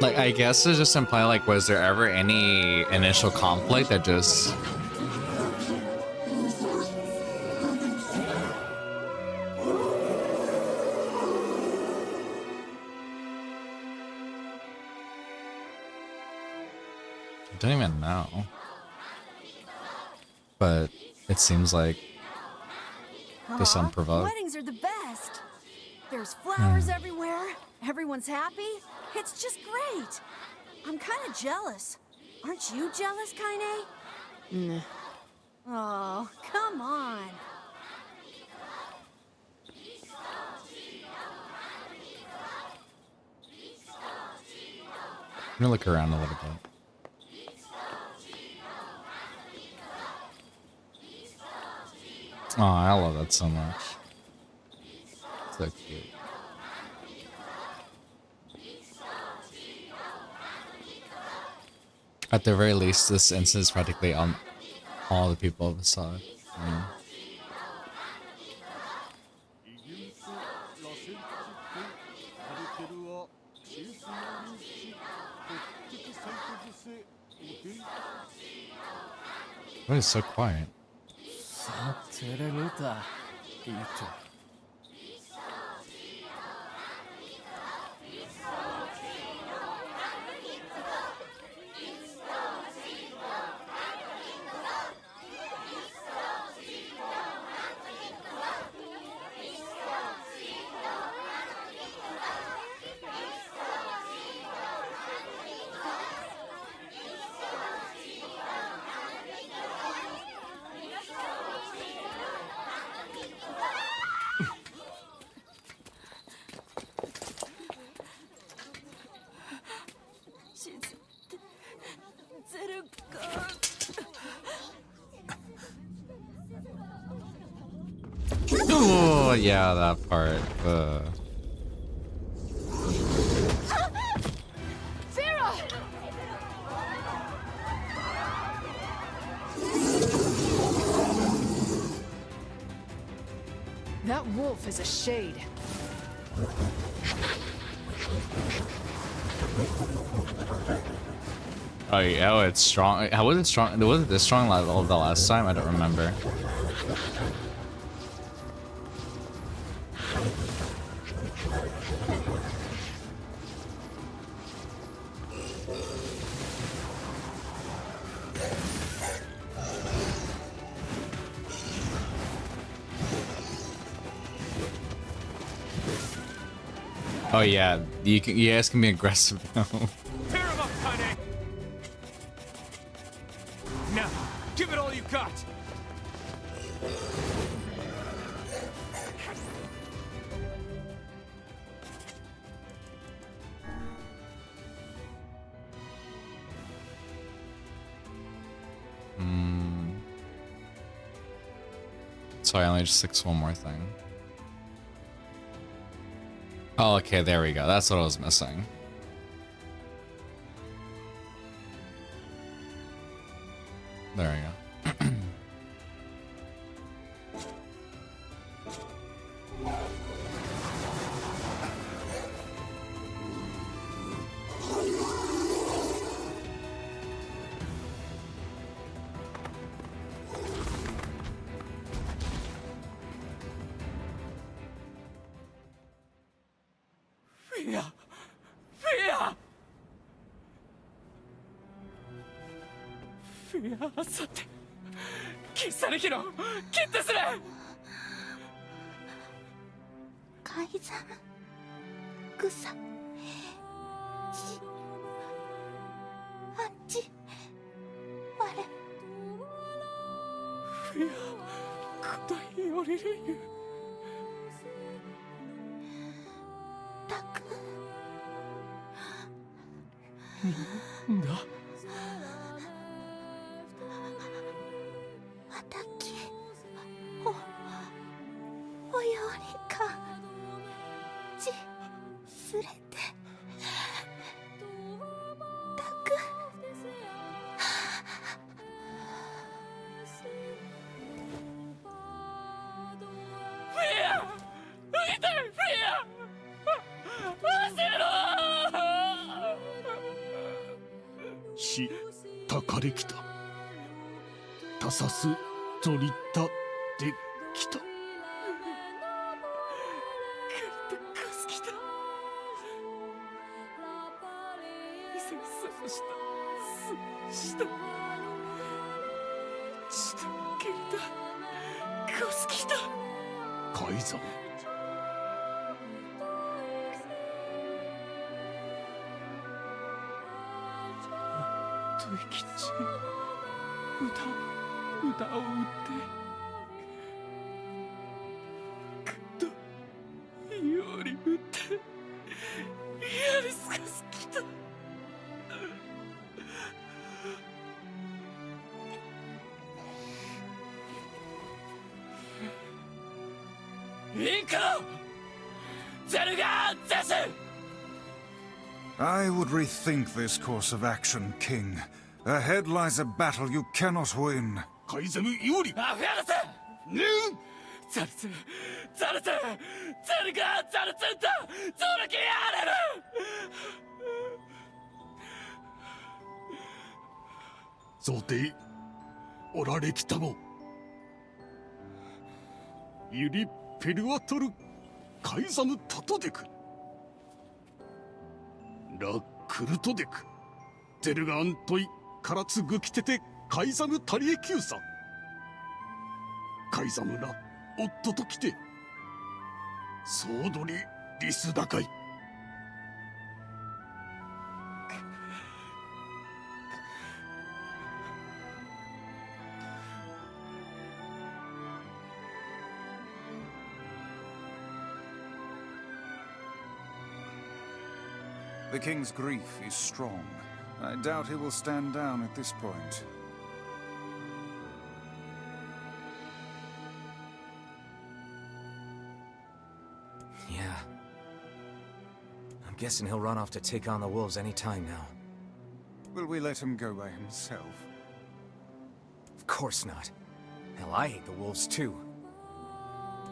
Like, I guess it's just implying, like, was there ever any initial conflict that just... I don't even know. But it seems like this unprovoked. Weddings are the best. There's flowers everywhere. Everyone's happy. It's just great. I'm kind of jealous. Aren't you jealous, Kaine? Nah. Oh, come on. Let me look around a little bit. Oh, I love that so much. So cute. At the very least, this instance is practically on all the people of Assad. I mean, why is it so quiet? yeah, that part. Vera! That wolf is a shade. Oh yeah, oh, it's strong. How was it strong? Was it this strong level the last time? I don't remember. Oh yeah, you guys can be aggressive now. Tear him up, Kane! Now, give it all you got! Sorry, I only just fixed one more thing. Oh, okay, there we go. That's what I was missing. There we go. Fear! Fear! Fear さて消されきの決定する改ざん草ちアンチ我フィア答えよりるゆたくんだわたきおよりかちすれてたくフィア見てフィア教えろし、たかれきた。たさす、ぞりた、できた。カスキだイサイサしたちとけたカスキだ改ざん。トイキチ歌を打ってグッとより打ってやりすかすきたインクロゼルガーゼス I would rethink this course of action, King. Ahead lies a battle you cannot win. 改ざむより。アフェアルスねザルツザルツゼルガーザルツンとゾルキアレルぞで、おられきたも。ゆりペルワトル、改ざむたとでく。ラクルトデクゼルガントイカラツグキテテカイザムタリエキューサカイザムラ夫と来てソードリリスダカイ The king's grief is strong. I doubt he will stand down at this point. I'm guessing he'll run off to take on the wolves any time now. Will we let him go by himself? Of course not. Hell, I hate the wolves too.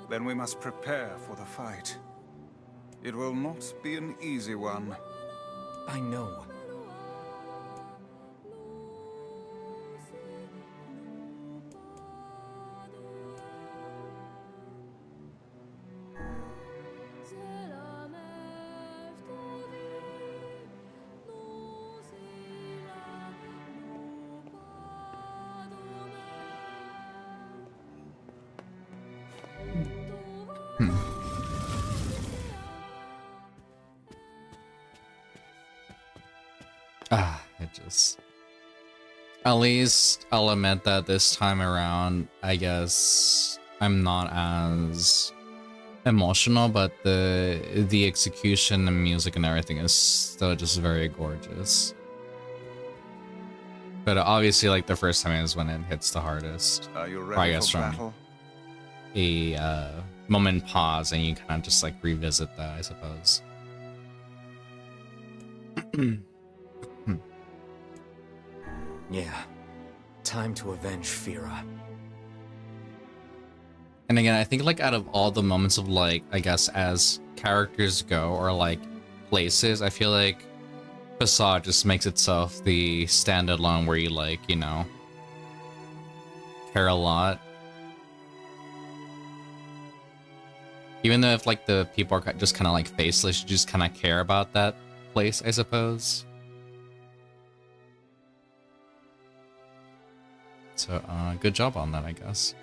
Then we must prepare for the fight. It will not be an easy one. I know. It just... At least I'll admit that this time around, I guess I'm not as emotional, but the execution and music and everything is still just very gorgeous. But obviously, like, the first time is when it hits the hardest. Are you I ready guess for from battle? a moment pause and you kind of just like revisit that, I suppose. Yeah. Time to avenge Fira. And again, I think like out of all the moments of like, I guess as characters go or like places, I feel like Facade just makes itself the standalone where you like, you know, care a lot. Even though if like the people are just kind of like faceless, you just kind of care about that place, I suppose. So, good job on that, I guess.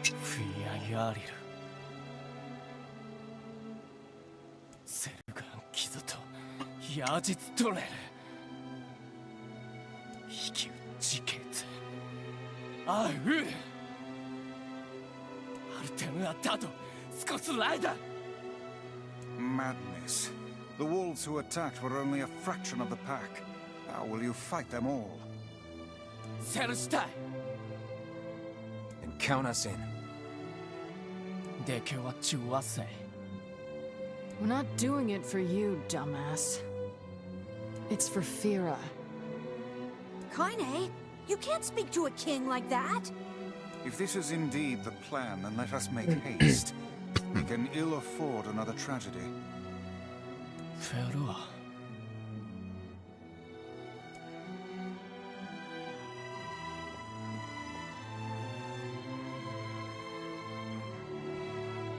Suyare. セルガン傷とヤジツトレル。引き自決。あう。アルテムアタド、スコスライダー。 Madness. The wolves who attacked were only a fraction of the pack. How will you fight them all? セルシュタイ。 And count us in. でけは中和せ。 We're not doing it for you, dumbass. It's for Fira. Kaine, you can't speak to a king like that. If this is indeed the plan, then let us make haste. We can ill afford another tragedy. フェルア。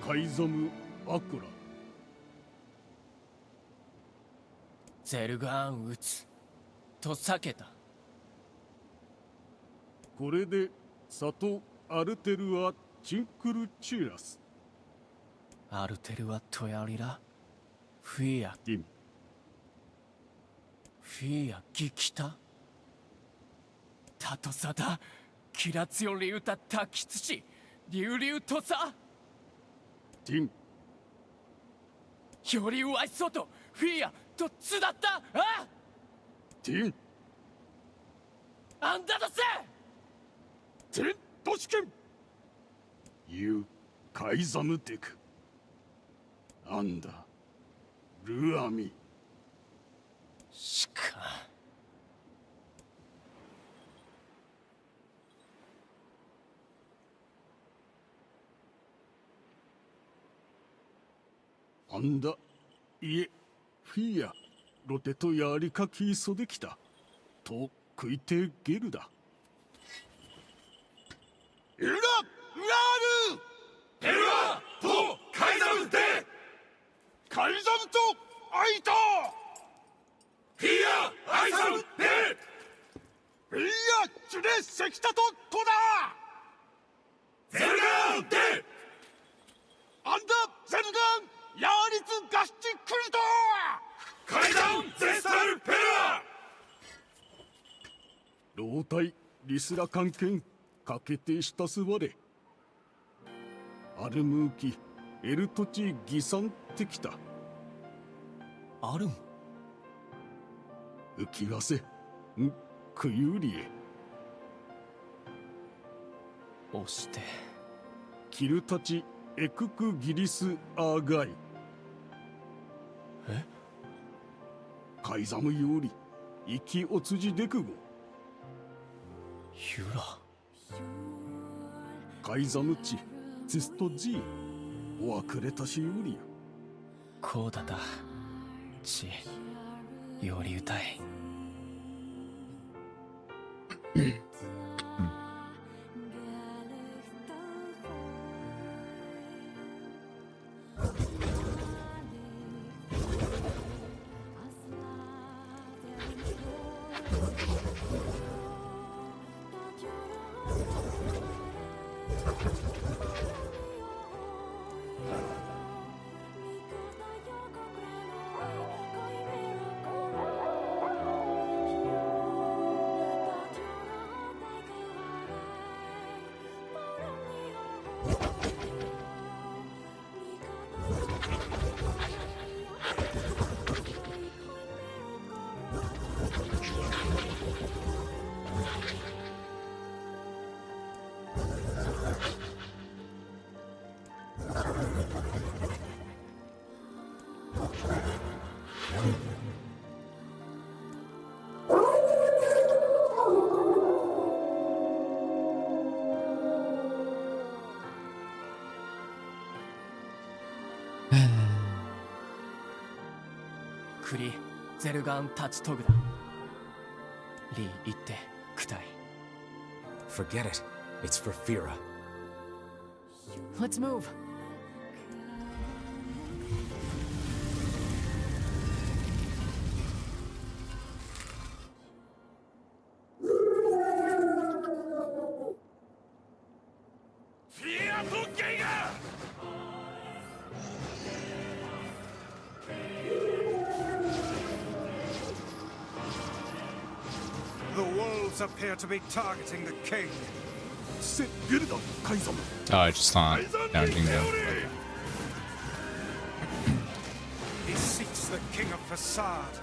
カイザム・アクラ。 ゼルガーン撃つと避けた。これでサト・アルテルア・チンクルチーラス。アルテルはトヤリラ。フィア。ディン。フィアギキタ。タトサダ。キラツヨリウタタキツシ。リュウリュウトサ。 ディン。 よりワイソとフィアとツだったあディン。あんだだせディントシケン。ユー・カイザムデク。アンダルアミ。しかあんだいえフィアロテとやりかきそできたと食いてゲルだエラガールエルアとカイザムでカイザムとアイタフィアアイザムでフィアチュレセキタとトダゼルガーンでアンダゼルガーン ヤーリツガスチクルト階段ゼスタルペラ老体リスラ関係かけてしたすわれアルムーキエルトチギサンってきたあるん浮きわせんくゆりえ押してキルたちエククギリスアーガイ。え？カイザムより生きおつじでくご。ユラ。カイザムチツストジーおわくれたしよりや。こうだた。ち。より歌い。クリ・ゼルガン・タチトグだ。リー言ってクタイ。 Forget it. It's for Fira. Let's move. The wolves appear to be targeting the king. せゲルダカイザム。 Oh, I just not damaging them. He seeks the king of Facade.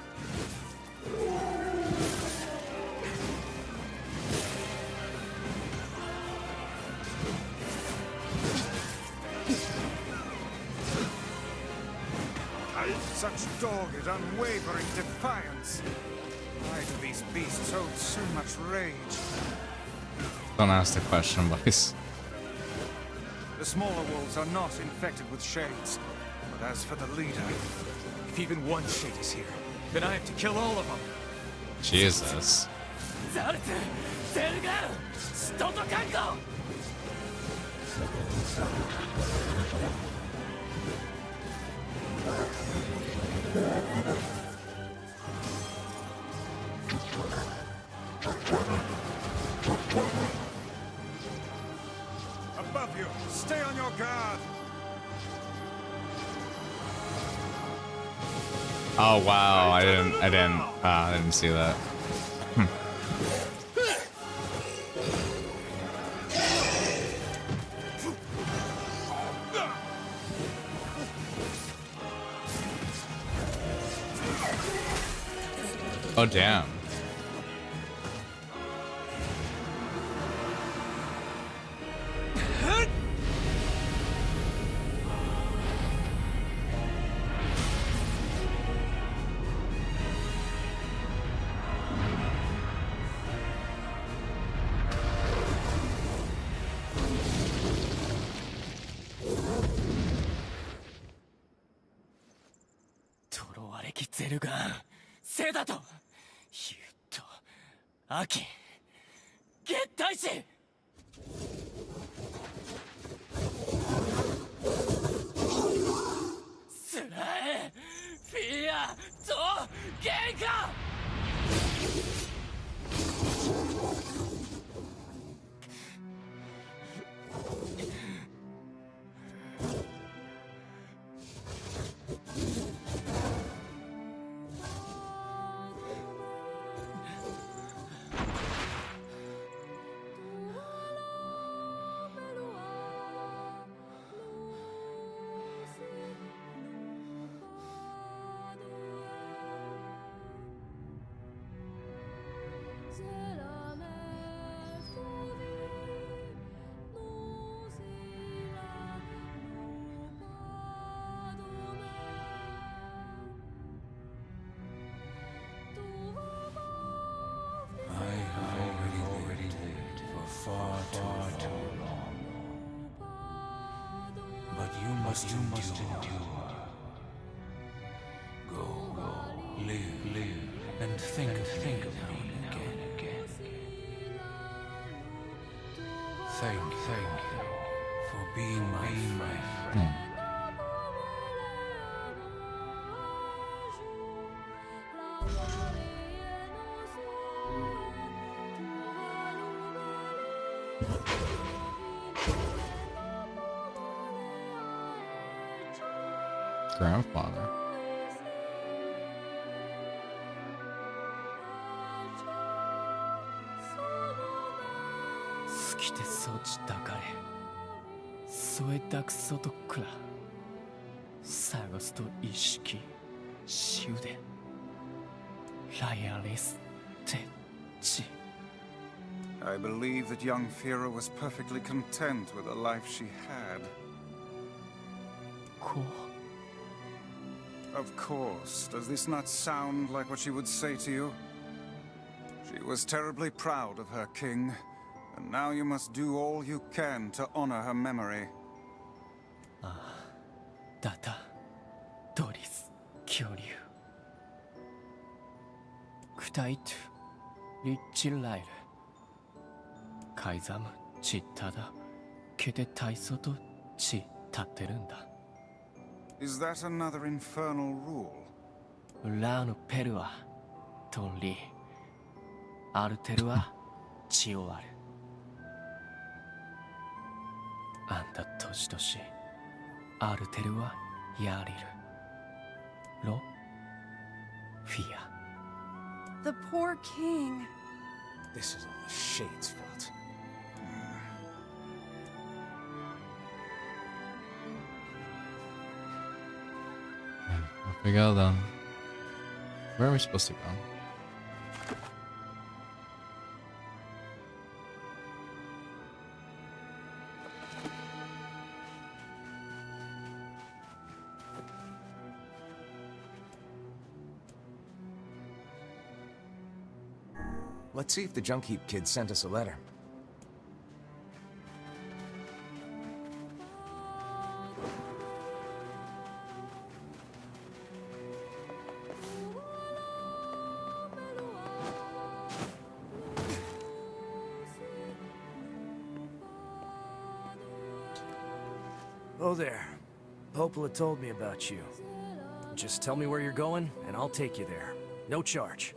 Such dogged, unwavering defiance. Why do these beasts hold so much rage? Don't ask the question, boys. The smaller wolves are not infected with shades. But as for the leader, If even one shade is here, then I have to kill all of them. Jesus. ザルツ、ゼルガン、ストトカンゴ。 above you, stay on your guard. Oh wow, I didn't see that. Oh damn.ゼルガン、セダと、ユッと、アキン、月大使。スラエ、フィア、ゾ、ゲンカ。must endure. Go, live, and think of me again. Thank you for being my friend. Grandfather. Skite sochi dakare. Soe daku soto kura. Sagos to ishiki. Shiude. Layalis te chi. I believe that young Fira was perfectly content with the life she had. Ko. Of course. Does this not sound like what she would say to you? She was terribly proud of her king, and now you must do all you can to honor her memory. Data. Doris. Kyoryu. Kutaitu. Richilail. Kaizamu. Chittada. Kete taisoto. Chi. Tatterunda. Is that another infernal rule? 裏のペルはトンリアルテルは血を割るあんた年々アルテルはやりるロフィア The poor king. This is all the Shade's fault. Off we go then. Where are we supposed to go? Let's see if the Junk Heap kid sent us a letter. Oh there. Popola told me about you. Just tell me where you're going, and I'll take you there. No charge.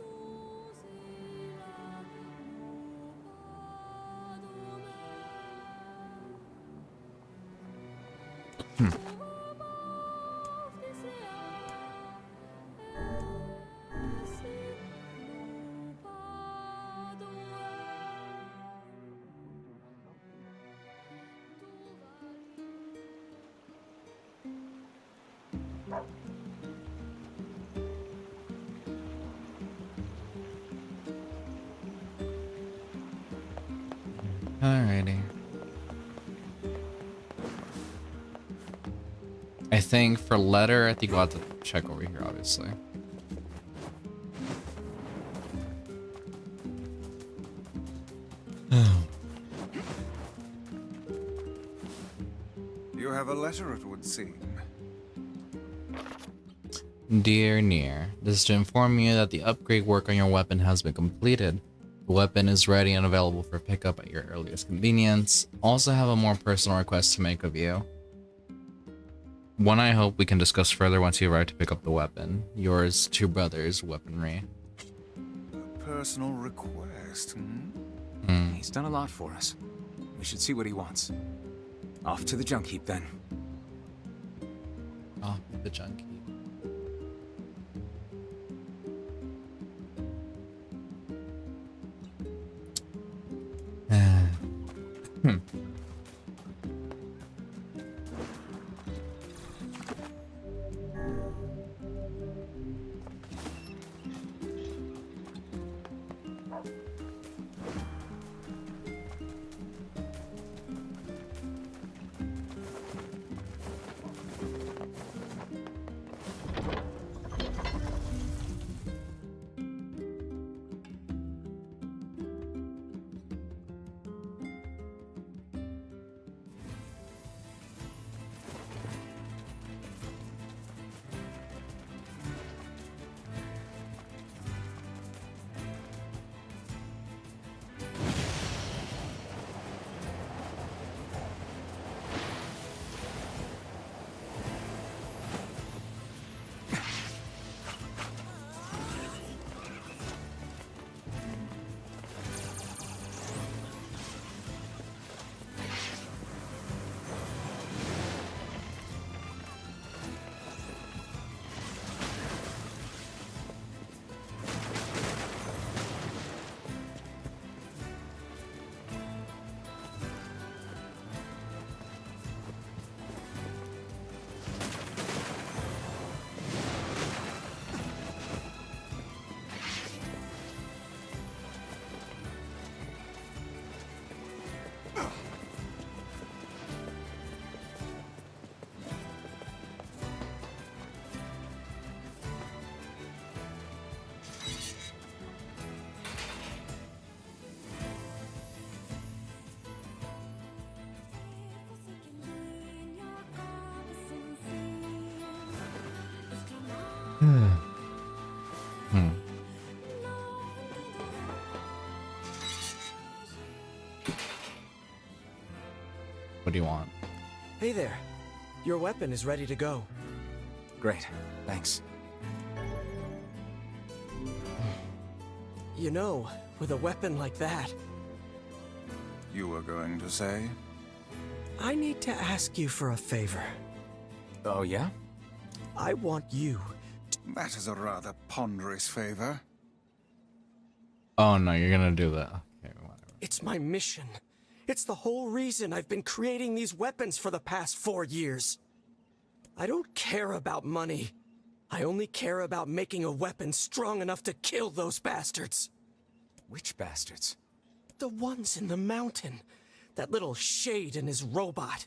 Alrighty. I think for letter, I think we'll have to check over here, obviously. You have a letter, it would seem. Dear Near, this is to inform you that the upgrade work on your weapon has been completed. The weapon is ready and available for pickup at your earliest convenience. Also have a more personal request to make of you. One I hope we can discuss further once you arrive to pick up the weapon. Yours, two brothers, weaponry. A personal request, hmm? He's done a lot for us. We should see what he wants. Off to the Junk Heap then. Oh, the Junk Heap. Hmm. What do you want? Hey there. Your weapon is ready to go. Great, thanks. You know, with a weapon like that, You were going to say? I need to ask you for a favor. Oh, yeah? I want you. That is a rather ponderous favor. Oh no, you're gonna do that. Okay, whatever. It's my mission. It's the whole reason I've been creating these weapons for the past 4 years. I don't care about money. I only care about making a weapon strong enough to kill those bastards. Which bastards? The ones in the mountain. That little shade and his robot.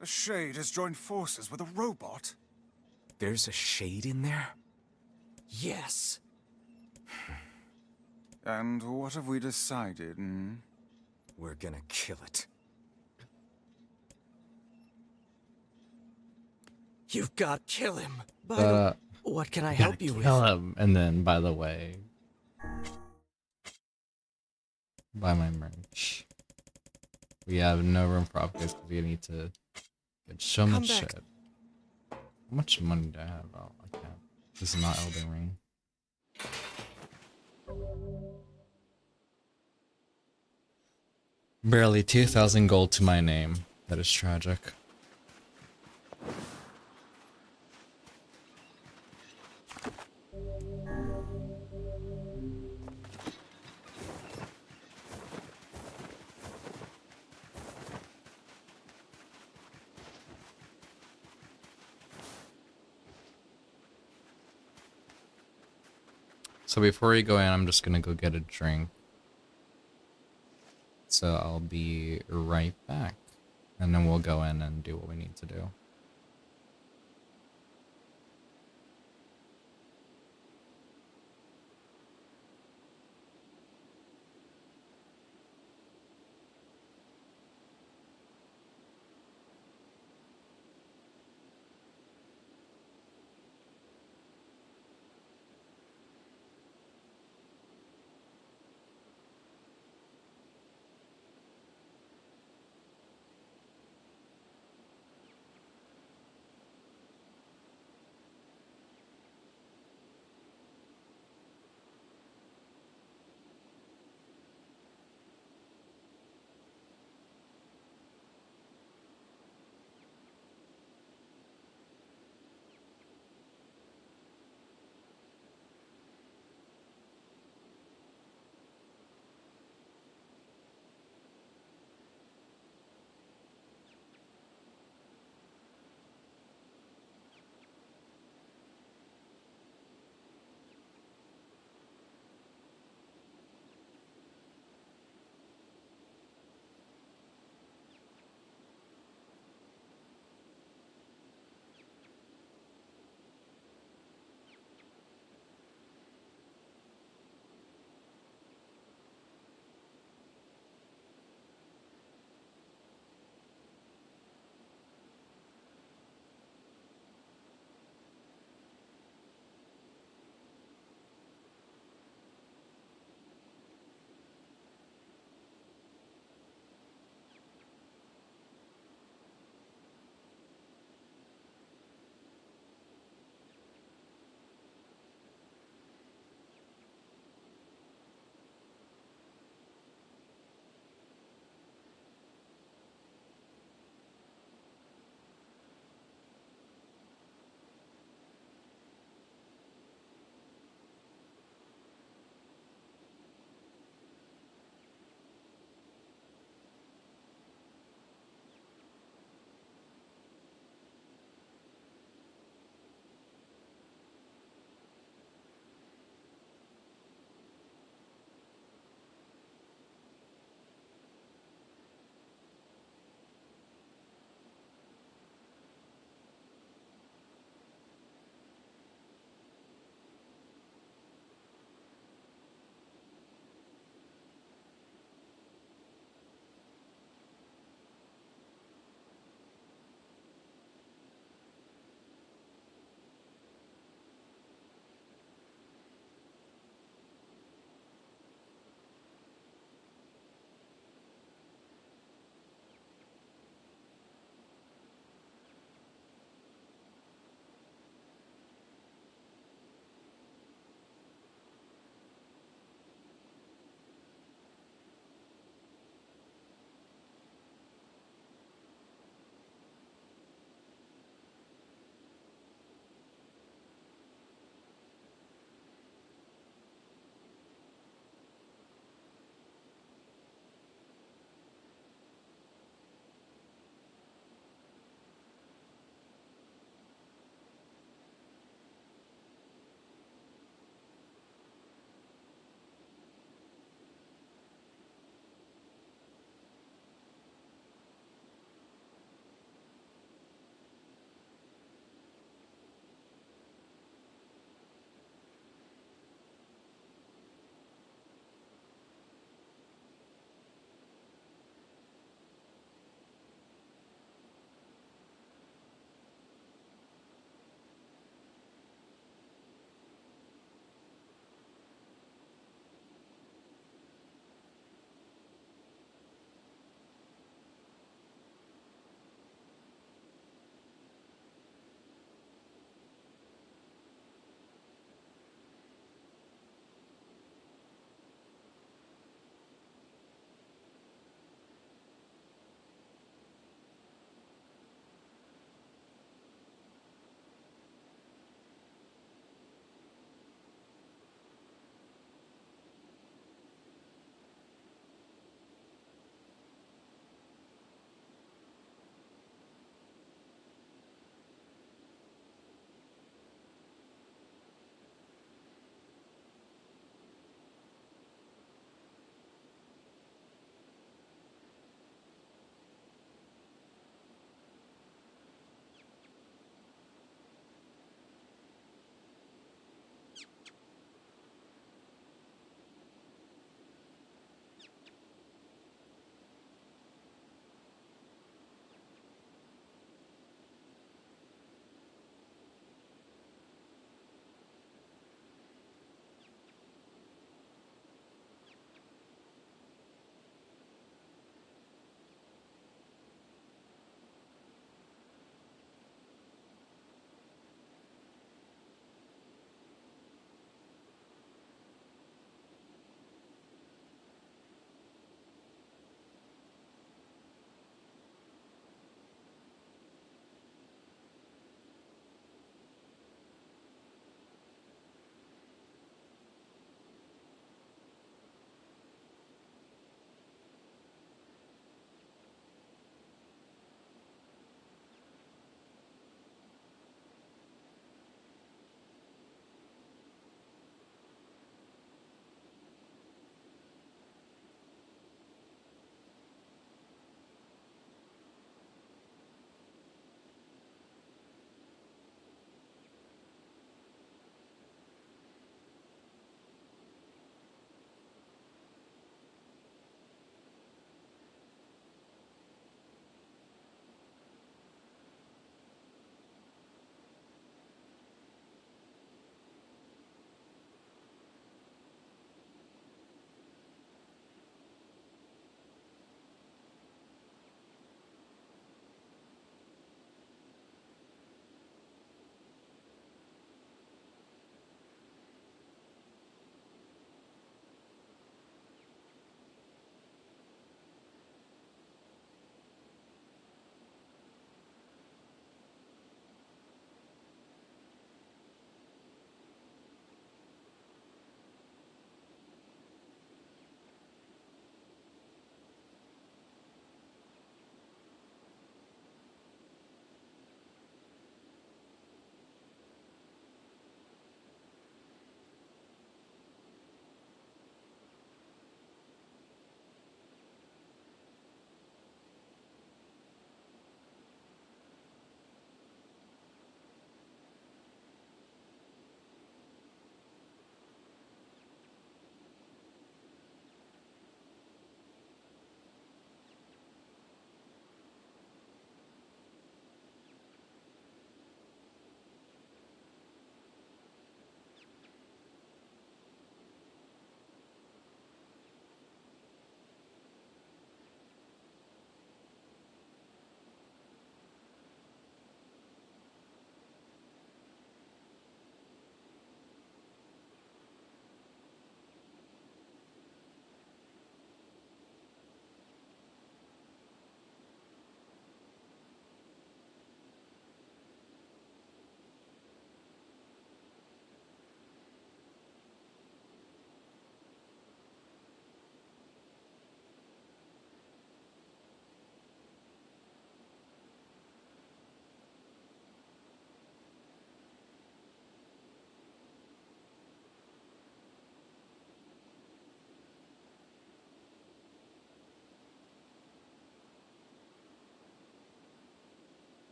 The Shade has joined forces with a robot. There's a Shade in there? Yes. And what have we decided, hmm? We're gonna kill it. You've got to kill him. But what can I Gotta help you with? kill him. And then, by the way, buy my merch. We have no room for upgrades because we need to get so much back. shit. How much money do I have? Oh, I can't. This is not Elden Ring. Barely 2,000 gold to my name. That is tragic. So before we go in, I'm just gonna go get a drink. So I'll be right back. And then we'll go in and do what we need to do.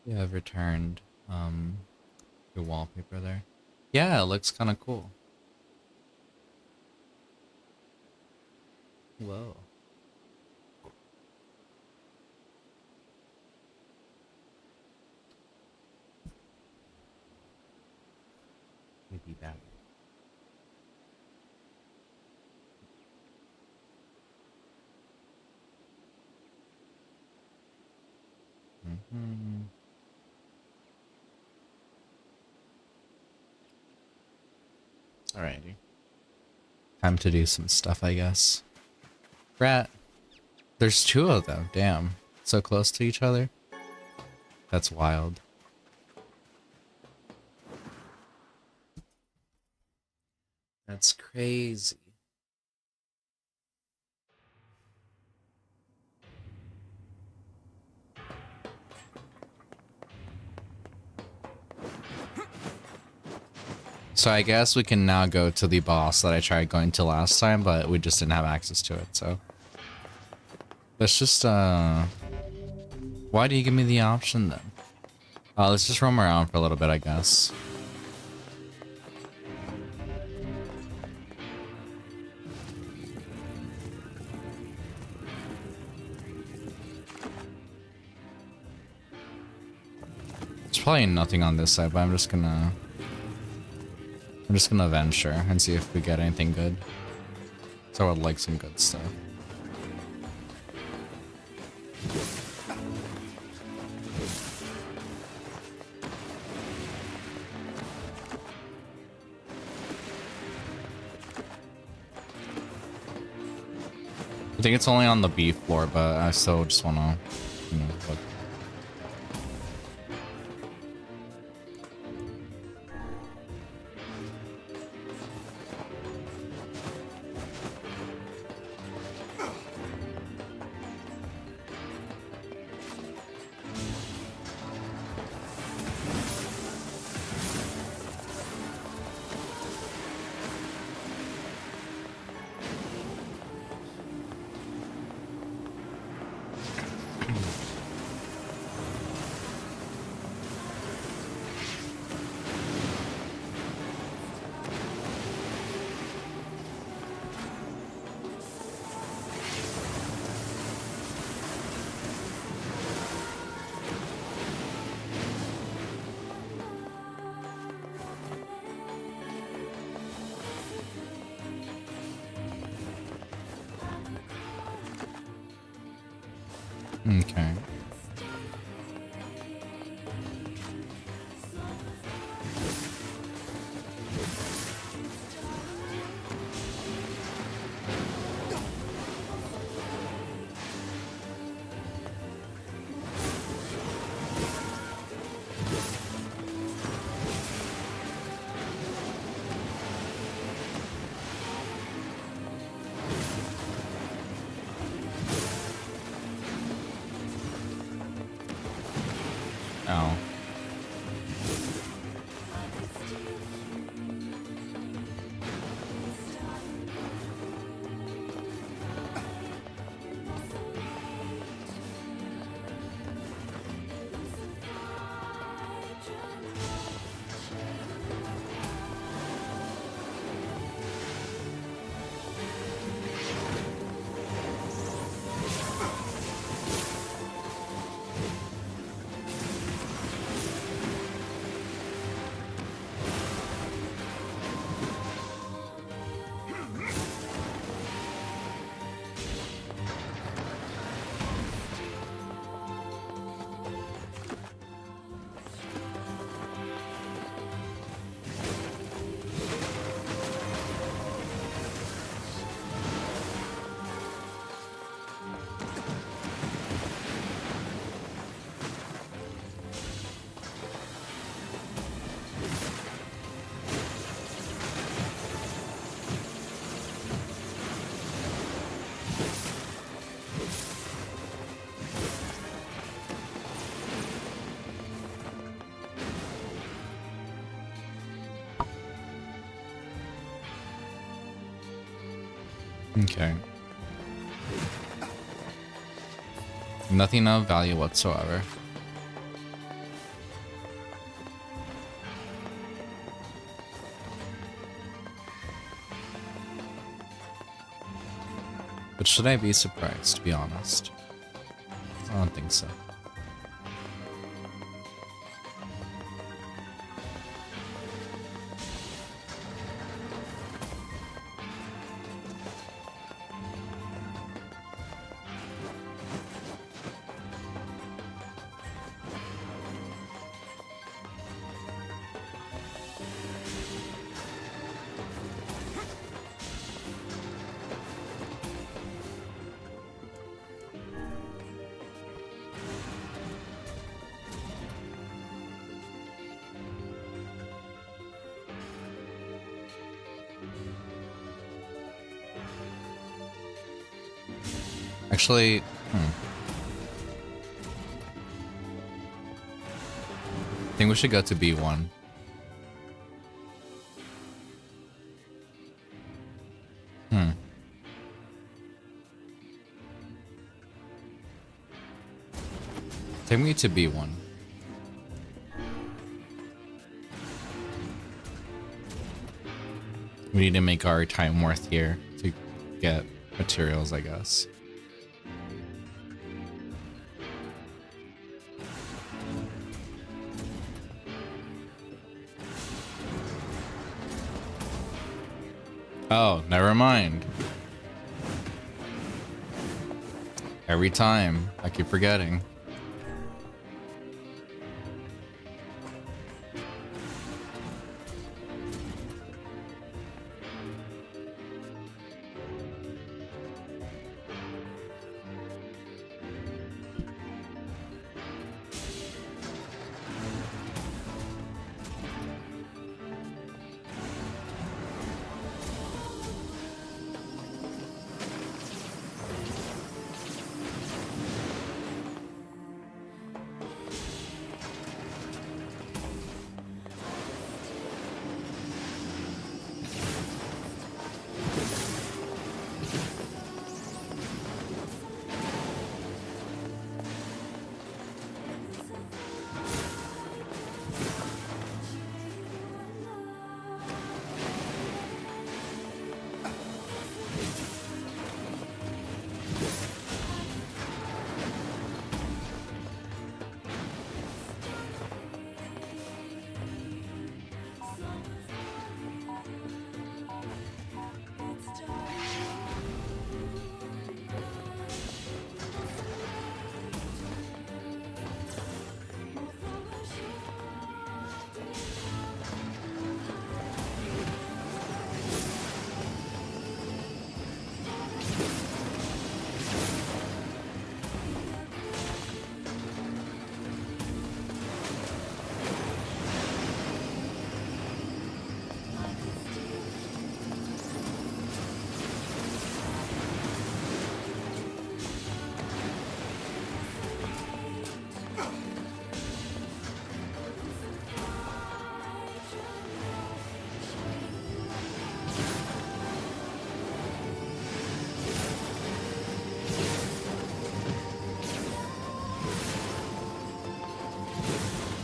Yeah, I've returned your wallpaper there. Yeah, it looks kind of cool. Whoa. Maybe that. Mm-hmm. Alrighty. Time to do some stuff, I guess. Rat. There's two of them. Damn. So close to each other. That's wild. That's crazy. So I guess we can now go to the boss that I tried going to last time, but we just didn't have access to it, so. Let's just, why do you give me the option then? Let's just roam around for a little bit, I guess. There's probably nothing on this side, but I'm just gonna venture and see if we get anything good. So I would like some good stuff. I think it's only on the B floor, but I still just wanna, you know, look. Okay. Oh. Okay. Nothing of value whatsoever. But should I be surprised, to be honest? I don't think so. Actually, I think we should go to B1. Take me to B1. We need to make our time worth here to get materials, I guess. Oh, never mind. Every time, I keep forgetting.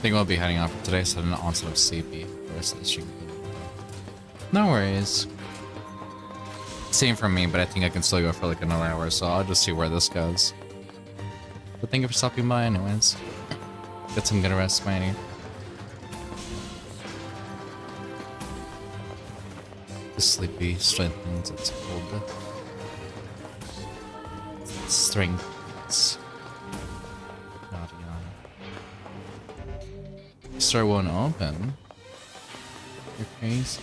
I think we'll be heading off for today, so an onset of sleepy the rest of the stream. No worries. Same for me, but I think I can still go for like another hour, so I'll just see where this goes. But thank you for stopping by anyways. Get some good rest, Mighty. The sleepy strengthens its hold. Strengths. Store won't open. You're crazy.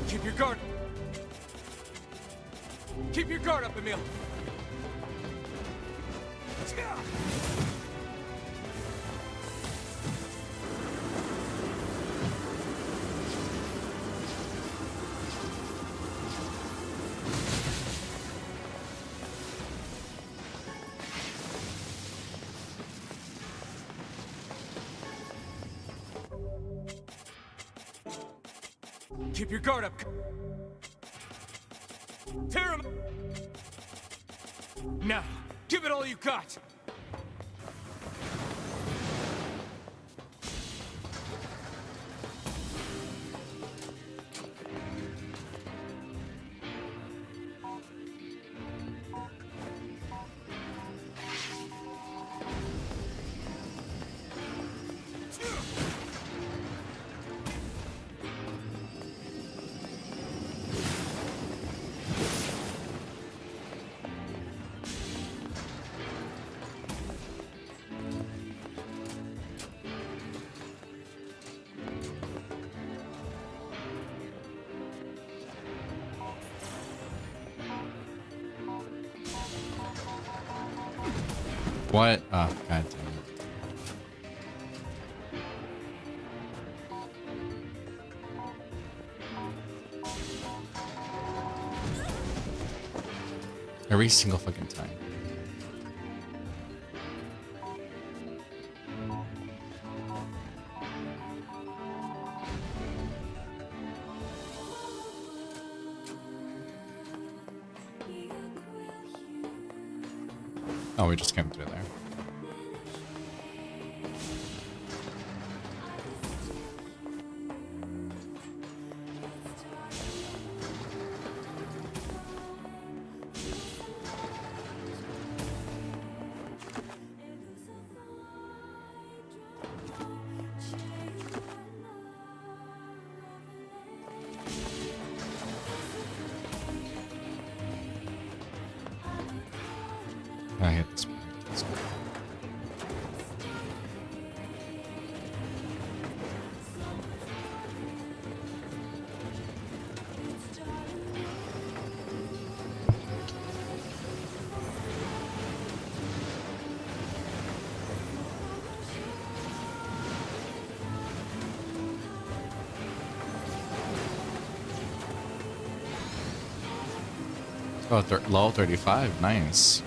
Keep your guard. Keep your guard up, Emil. Keep your guard up. Tear him. Now, give it all you got. What? Oh, god damn it. Every single fucking time. Oh, we just came through there. I hate this one. Oh, level 35. Nice.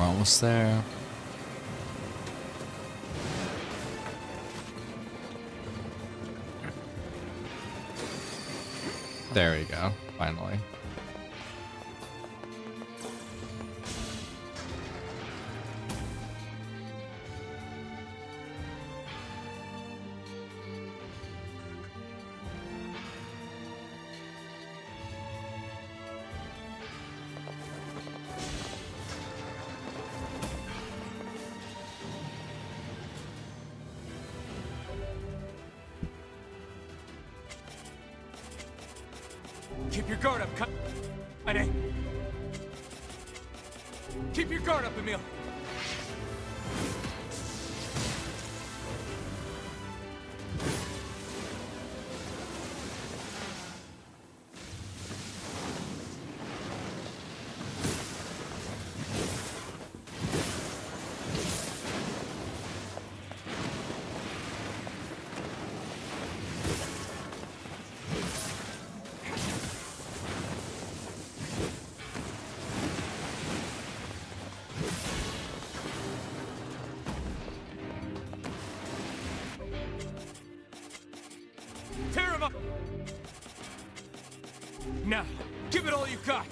We're almost there. There we go. Finally. Keep your guard up, Kaine. Keep your guard up, Emil. Tear him up! Now, give it all you got!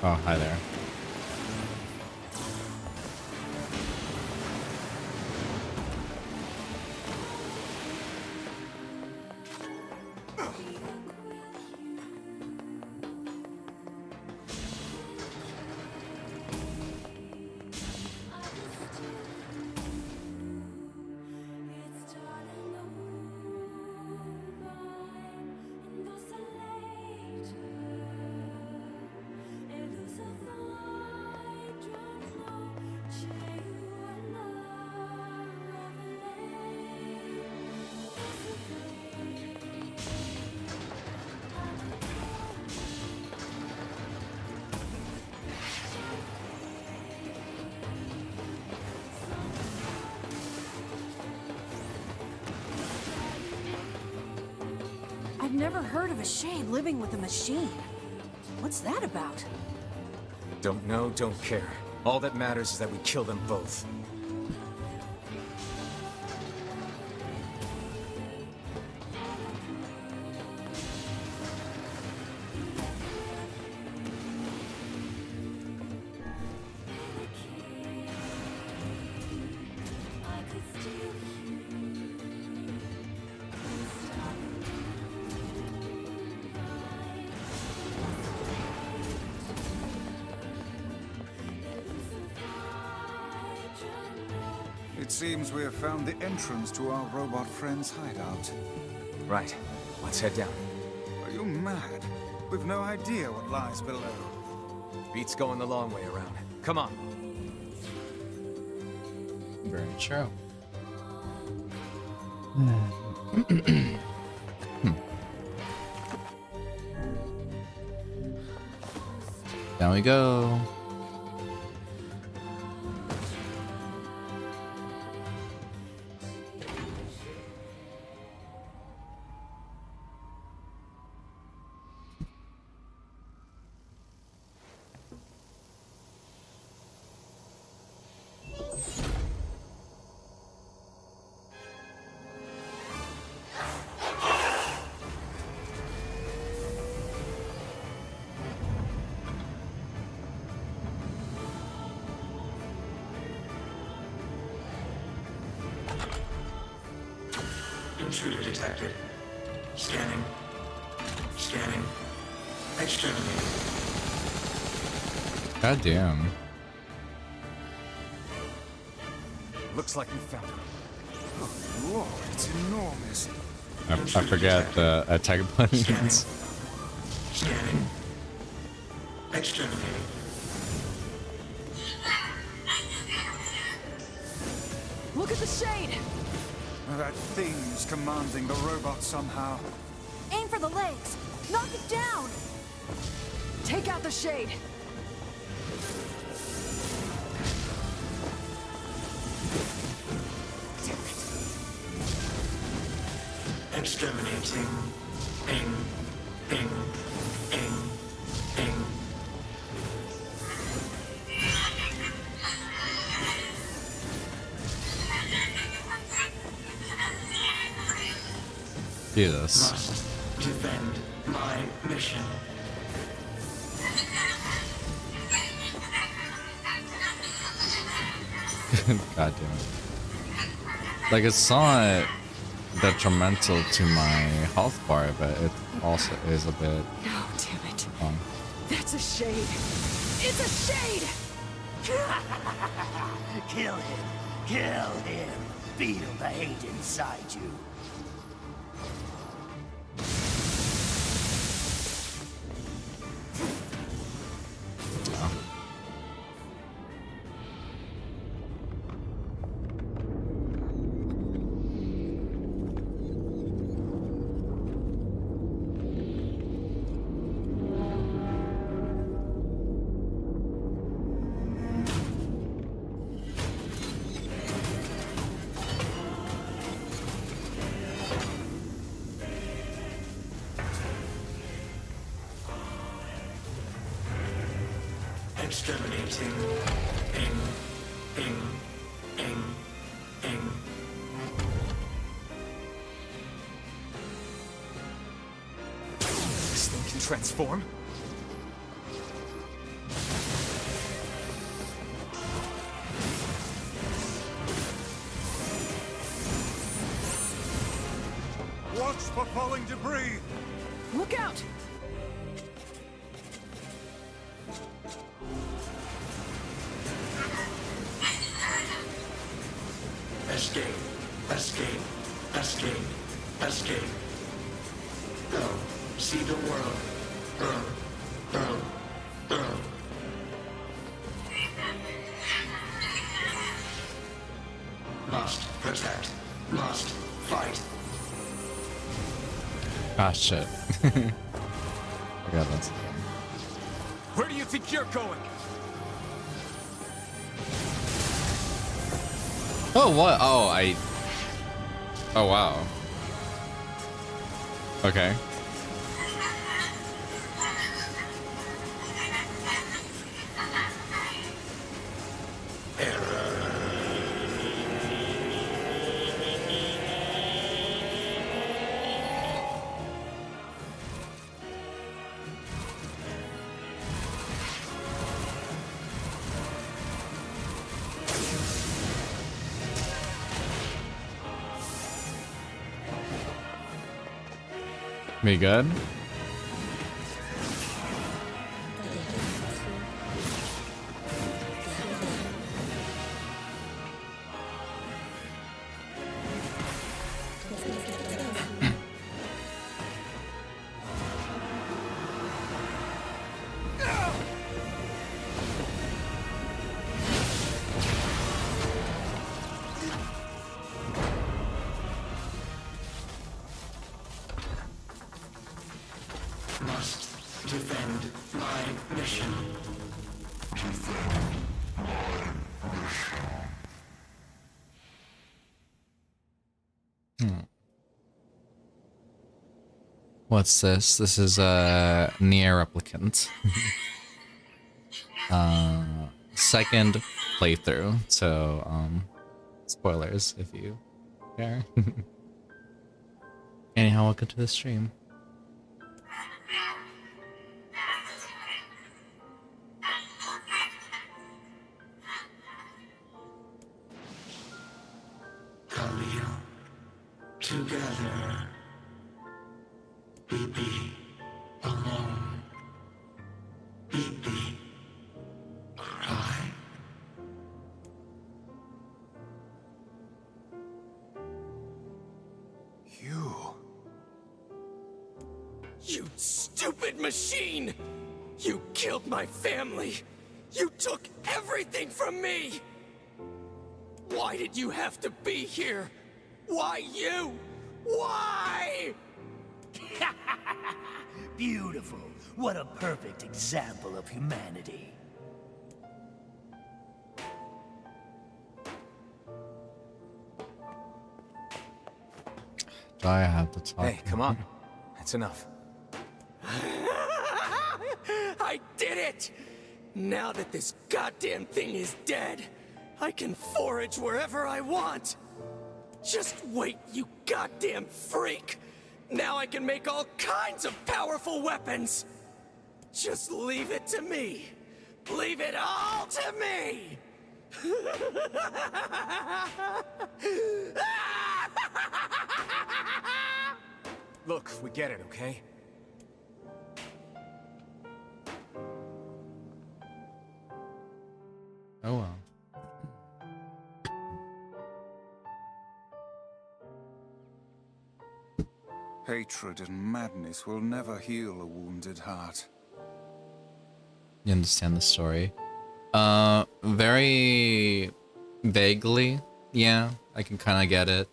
Oh, hi there. I've never heard of a shade living with a machine. What's that about? Don't know, don't care. All that matters is that we kill them both. It seems we have found the entrance to our robot friend's hideout. Right. Let's head down. Are you mad? We've no idea what lies below. Beats going the long way around. Come on. Very true. Down we go. Intruder detected. Scanning. Scanning. Exterminating. God damn. Looks like we found him. Oh, Lord, it's enormous. I forget the attack buttons. Scanning. Exterminating. Look at the shade! That thing's commanding the robot somehow. Aim for the legs! Knock it down! Take out the shade! Exterminating. Ing. Ing. Ing. Ing. Jesus. Must defend my mission. God damn it. Like, it's not detrimental to my health bar, but it also is a bit. No, damn it. Um, That's a shade! It's a shade! Kill him. Kill him. Feel the hate inside you. Exterminating. Ing. Ing. Ing. Ing. Transform? Watch for falling debris! Look out! Escape, escape, escape, escape. Go, see the world. Earl. Must protect, must fight. Ah, shit. Forgot that. Where do you think you're going? Oh, what? Oh, wow. Okay. Me good? Must defend my mission. What's this? This is a Nier replicant. Second playthrough, so spoilers if you care. Anyhow, welcome to the stream. Khalil, together. BB, alone. BB, cry. You stupid machine! You killed my family! You took everything from me! Why did you have to be here? Why you? Why? Beautiful. What a perfect example of humanity. Do I have to talk? Hey, come on. That's enough. I did it! Now that this goddamn thing is dead, I can forage wherever I want. Just wait, you goddamn freak! Now I can make all kinds of powerful weapons! Just leave it to me! Leave it all to me! Look, we get it, okay? Oh well. Hatred and madness will never heal a wounded heart. You understand the story? Very vaguely. Yeah, I can kind of get it.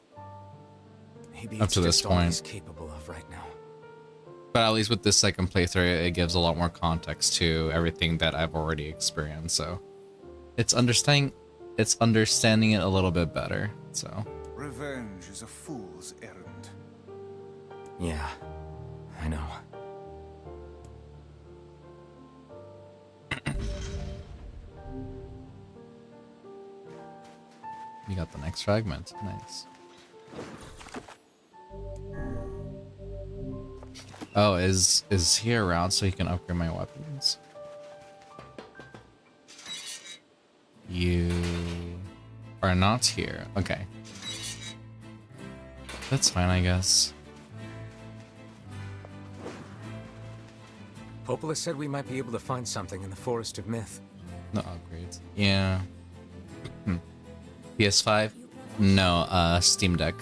Maybe Up it's to this just all he's point. capable of right now. But at least with this second playthrough, it gives a lot more context to everything that I've already experienced. So it's understanding it a little bit better. So Revenge is a fool's errand. Yeah, I know. you got the next fragment. Nice. Oh, is he around so he can upgrade my weapons? You are not here. Okay. That's fine, I guess. Popola said we might be able to find something in the Forest of Myth. No upgrades. Yeah. PS5? No, Steam Deck.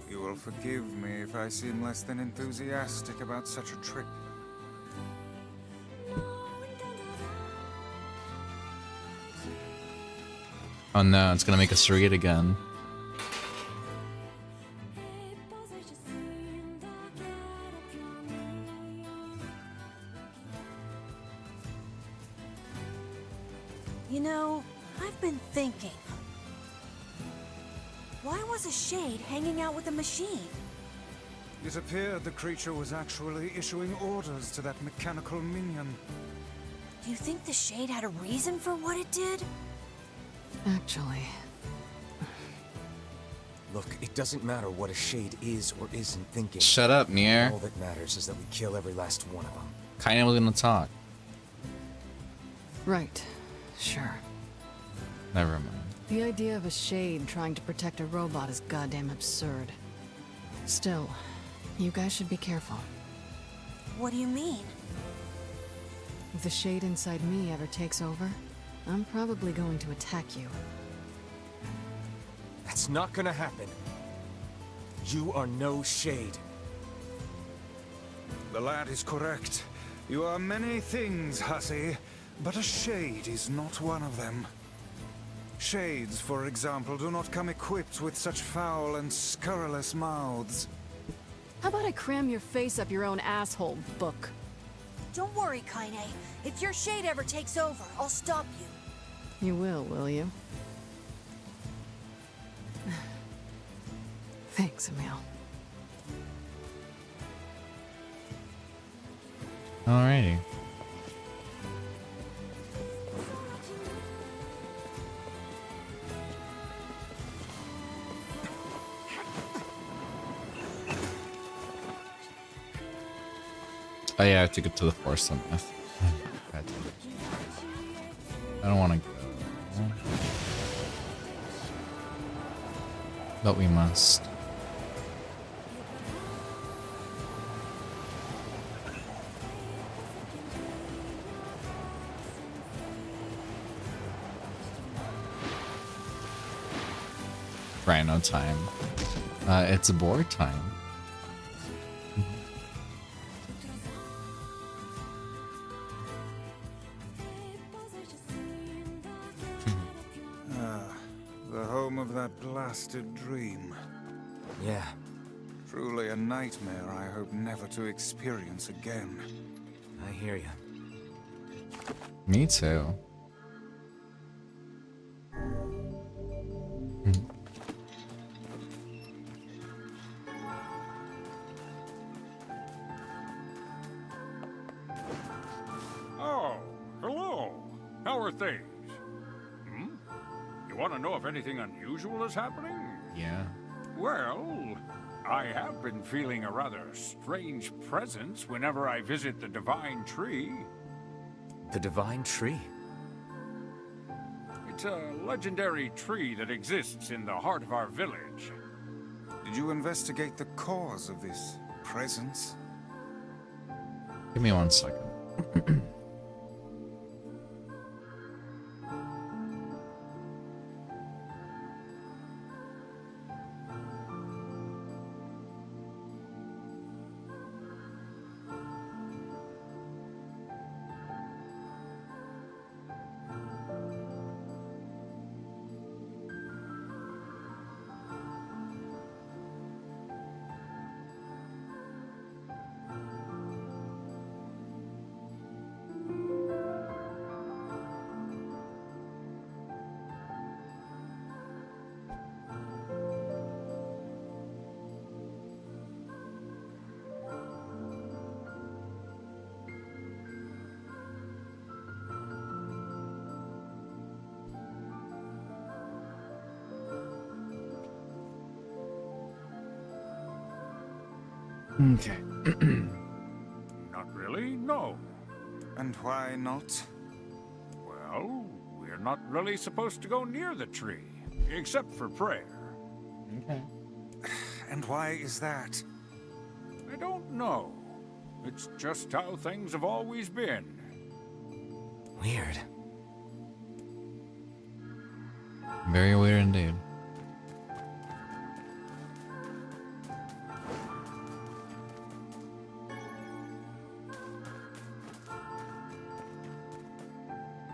You will forgive me if I seem less than enthusiastic about such a trip. Oh no, it's gonna make us read again. You know, I've been thinking. Why was a shade hanging out with a machine? It appeared the creature was actually issuing orders to that mechanical minion. Do you think the shade had a reason for what it did? Actually, Look, it doesn't matter what a shade is or isn't thinking. Shut up, Nier. All that matters is that we kill every last one of them. Kinda was gonna talk. right. Sure. Never mind. The idea of a shade trying to protect a robot is goddamn absurd. Still, you guys should be careful. What do you mean? If the shade inside me ever takes over, I'm probably going to attack you. That's not gonna happen. You are no shade. The lad is correct. You are many things, hussy, but a shade is not one of them. Shades, for example, do not come equipped with such foul and scurrilous mouths. How about I cram your face up your own asshole, book? Don't worry, Kaine. If your shade ever takes over, I'll stop you. You will you? Thanks, Emil. Alrighty. Oh yeah, I have to get to the forest on F. I don't want to go. But we must. Right, no time. It's board time. The home of that blasted dream. Yeah. Truly a nightmare I hope never to experience again. I hear you. Me too. Oh, hello. How are things? You want to know if anything unusual is happening? Yeah. Well, I have been feeling a rather strange presence whenever I visit the Divine Tree. The Divine Tree? It's a legendary tree that exists in the heart of our village. Did you investigate the cause of this presence? Give me 1 second. Okay. Not really, no. And why not? Well, we're not really supposed to go near the tree, except for prayer. Okay. And why is that? I don't know. It's just how things have always been. Weird. Very weird indeed.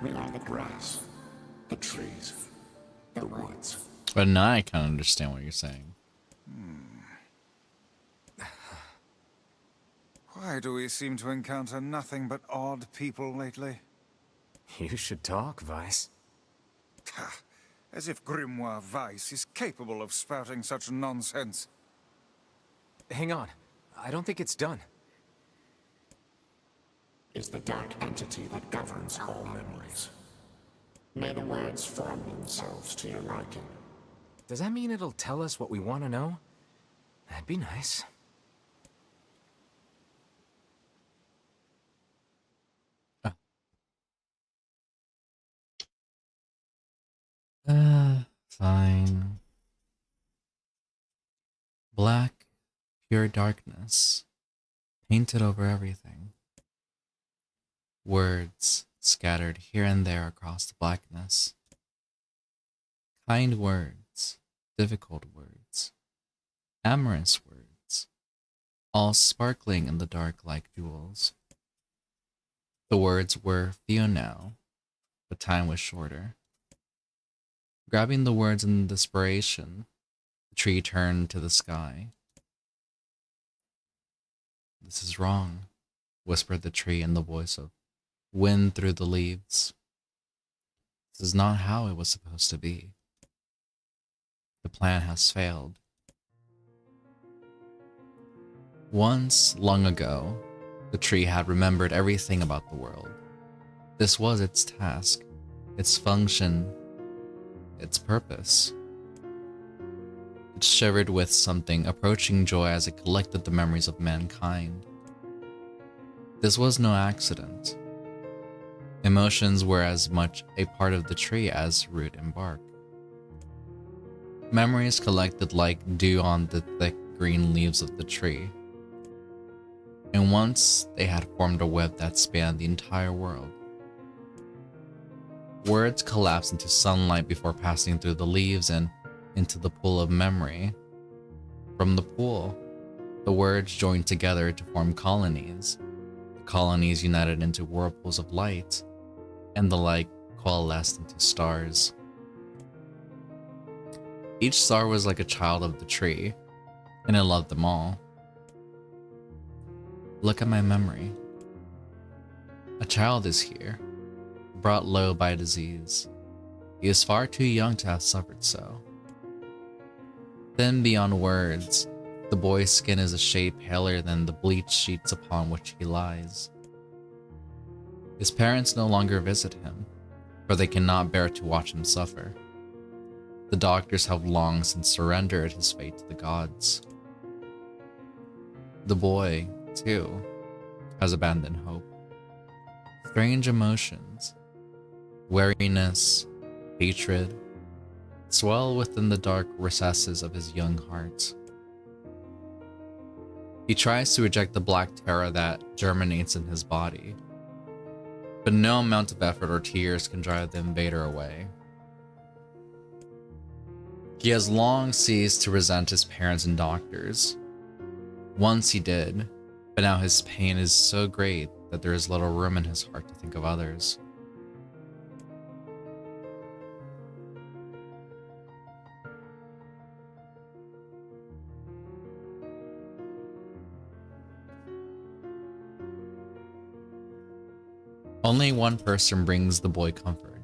We are the grass, the trees, the woods. But now I kind of understand what you're saying. Why do we seem to encounter nothing but odd people lately? You should talk, Vice. Ha! As if Grimoire Weiss is capable of spouting such nonsense. Hang on. I don't think it's done. Is the dark entity that governs all memories. May the words form themselves to your liking. Does that mean it'll tell us what we want to know? That'd be nice. Fine. Black, pure darkness, painted over everything. Words scattered here and there across the blackness. Kind words, difficult words, amorous words, all sparkling in the dark like jewels. The words were few now, but time was shorter. Grabbing the words in desperation, the tree turned to the sky. "This is wrong," whispered the tree in the voice of wind through the leaves. "This is not how it was supposed to be. The plan has failed." Once, long ago, the tree had remembered everything about the world. This was its task, its function, its purpose. It shivered with something approaching joy as it collected the memories of mankind. This was no accident. Emotions were as much a part of the tree as root and bark. Memories collected like dew on the thick green leaves of the tree. And once they had formed a web that spanned the entire world. Words collapsed into sunlight before passing through the leaves and into the pool of memory. From the pool, the words joined together to form colonies. The colonies united into whirlpools of light, and the light coalesced into stars. Each star was like a child of the tree, and it loved them all. Look at my memory. A child is here, brought low by disease. He is far too young to have suffered so. Thin beyond words, the boy's skin is a shade paler than the bleached sheets upon which he lies. His parents no longer visit him, for they cannot bear to watch him suffer. The doctors have long since surrendered his fate to the gods. The boy, too, has abandoned hope. Strange emotions, weariness, hatred, swell within the dark recesses of his young heart. He tries to reject the black terror that germinates in his body, but no amount of effort or tears can drive the invader away. He has long ceased to resent his parents and doctors. Once he did, but now his pain is so great that there is little room in his heart to think of others. Only one person brings the boy comfort,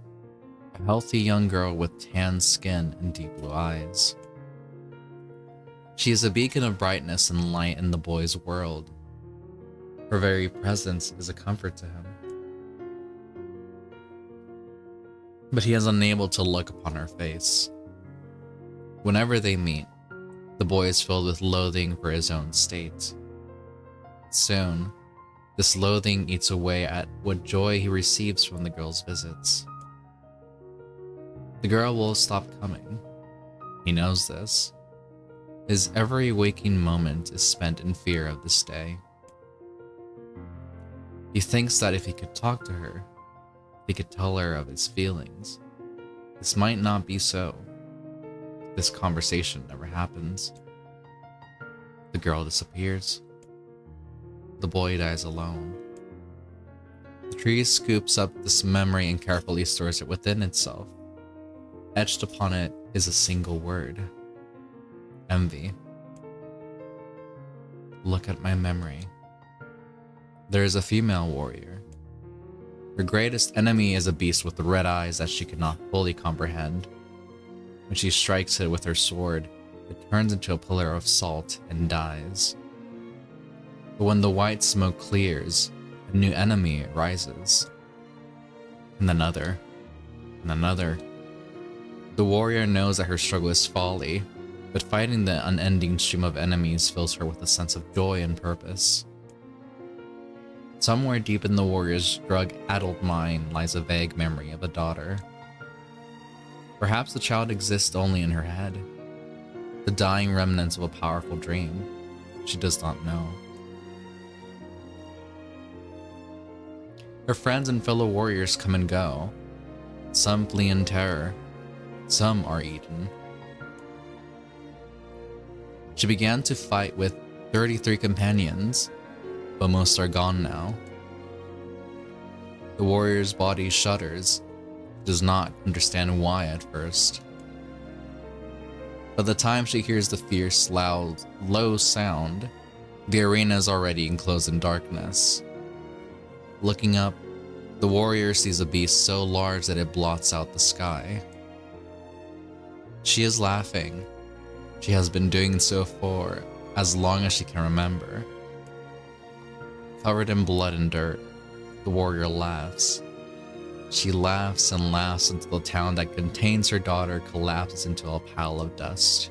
a healthy young girl with tan skin and deep blue eyes. She is a beacon of brightness and light in the boy's world. Her very presence is a comfort to him. But he is unable to look upon her face. Whenever they meet, the boy is filled with loathing for his own state. Soon, this loathing eats away at what joy he receives from the girl's visits. The girl will stop coming. He knows this. His every waking moment is spent in fear of this day. He thinks that if he could talk to her, if he could tell her of his feelings, this might not be so. This conversation never happens. The girl disappears. The boy dies alone. The tree scoops up this memory and carefully stores it within itself. Etched upon it is a single word: envy. Look at my memory. There is a female warrior. Her greatest enemy is a beast with red eyes that she cannot fully comprehend. When she strikes it with her sword, it turns into a pillar of salt and dies. But when the white smoke clears, a new enemy rises. And another. And another. The warrior knows that her struggle is folly, but fighting the unending stream of enemies fills her with a sense of joy and purpose. Somewhere deep in the warrior's drug-addled mind lies a vague memory of a daughter. Perhaps the child exists only in her head, the dying remnants of a powerful dream. She does not know. Her friends and fellow warriors come and go. Some flee in terror. Some are eaten. She began to fight with 33 companions, but most are gone now. The warrior's body shudders, does not understand why at first. By the time she hears the fierce, loud, low sound, the arena is already enclosed in darkness. Looking up, the warrior sees a beast so large that it blots out the sky. She is laughing. She has been doing so for as long as she can remember. Covered in blood and dirt, the warrior laughs. She laughs and laughs until the town that contains her daughter collapses into a pile of dust.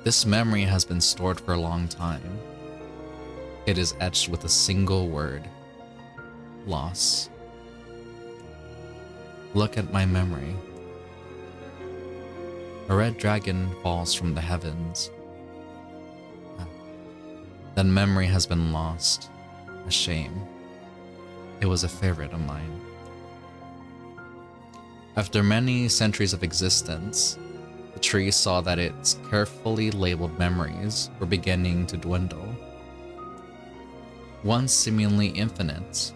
This memory has been stored for a long time. It is etched with a single word: loss. Look at my memory. A red dragon falls from the heavens. That memory has been lost. A shame. It was a favorite of mine. After many centuries of existence, the tree saw that its carefully labeled memories were beginning to dwindle. Once seemingly infinite,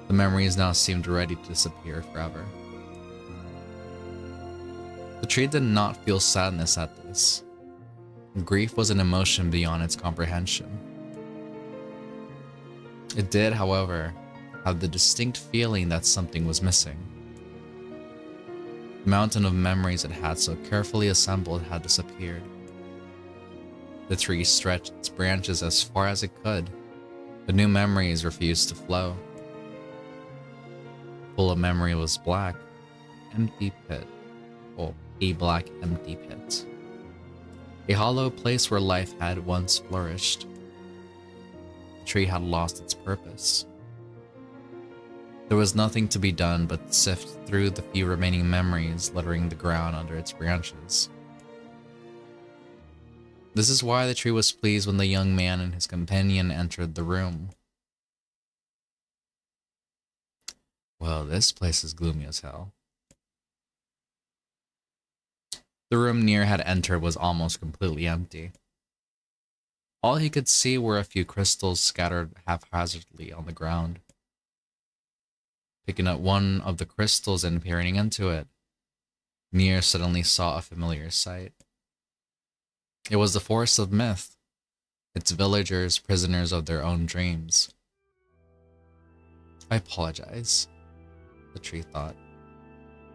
the memories now seemed ready to disappear forever. The tree did not feel sadness at this. Grief was an emotion beyond its comprehension. It did, however, have the distinct feeling that something was missing. The mountain of memories it had so carefully assembled had disappeared. The tree stretched its branches as far as it could, but new memories refused to flow. Full of memory was black, empty pit. Oh, a black empty pit. A hollow place where life had once flourished. The tree had lost its purpose. There was nothing to be done but sift through the few remaining memories littering the ground under its branches. This is why the tree was pleased when the young man and his companion entered the room. Well, this place is gloomy as hell. The room Nier had entered was almost completely empty. All he could see were a few crystals scattered haphazardly on the ground. Picking up one of the crystals and peering into it, Nier suddenly saw a familiar sight. It was the Forest of Myth, its villagers prisoners of their own dreams. I apologize, the tree thought.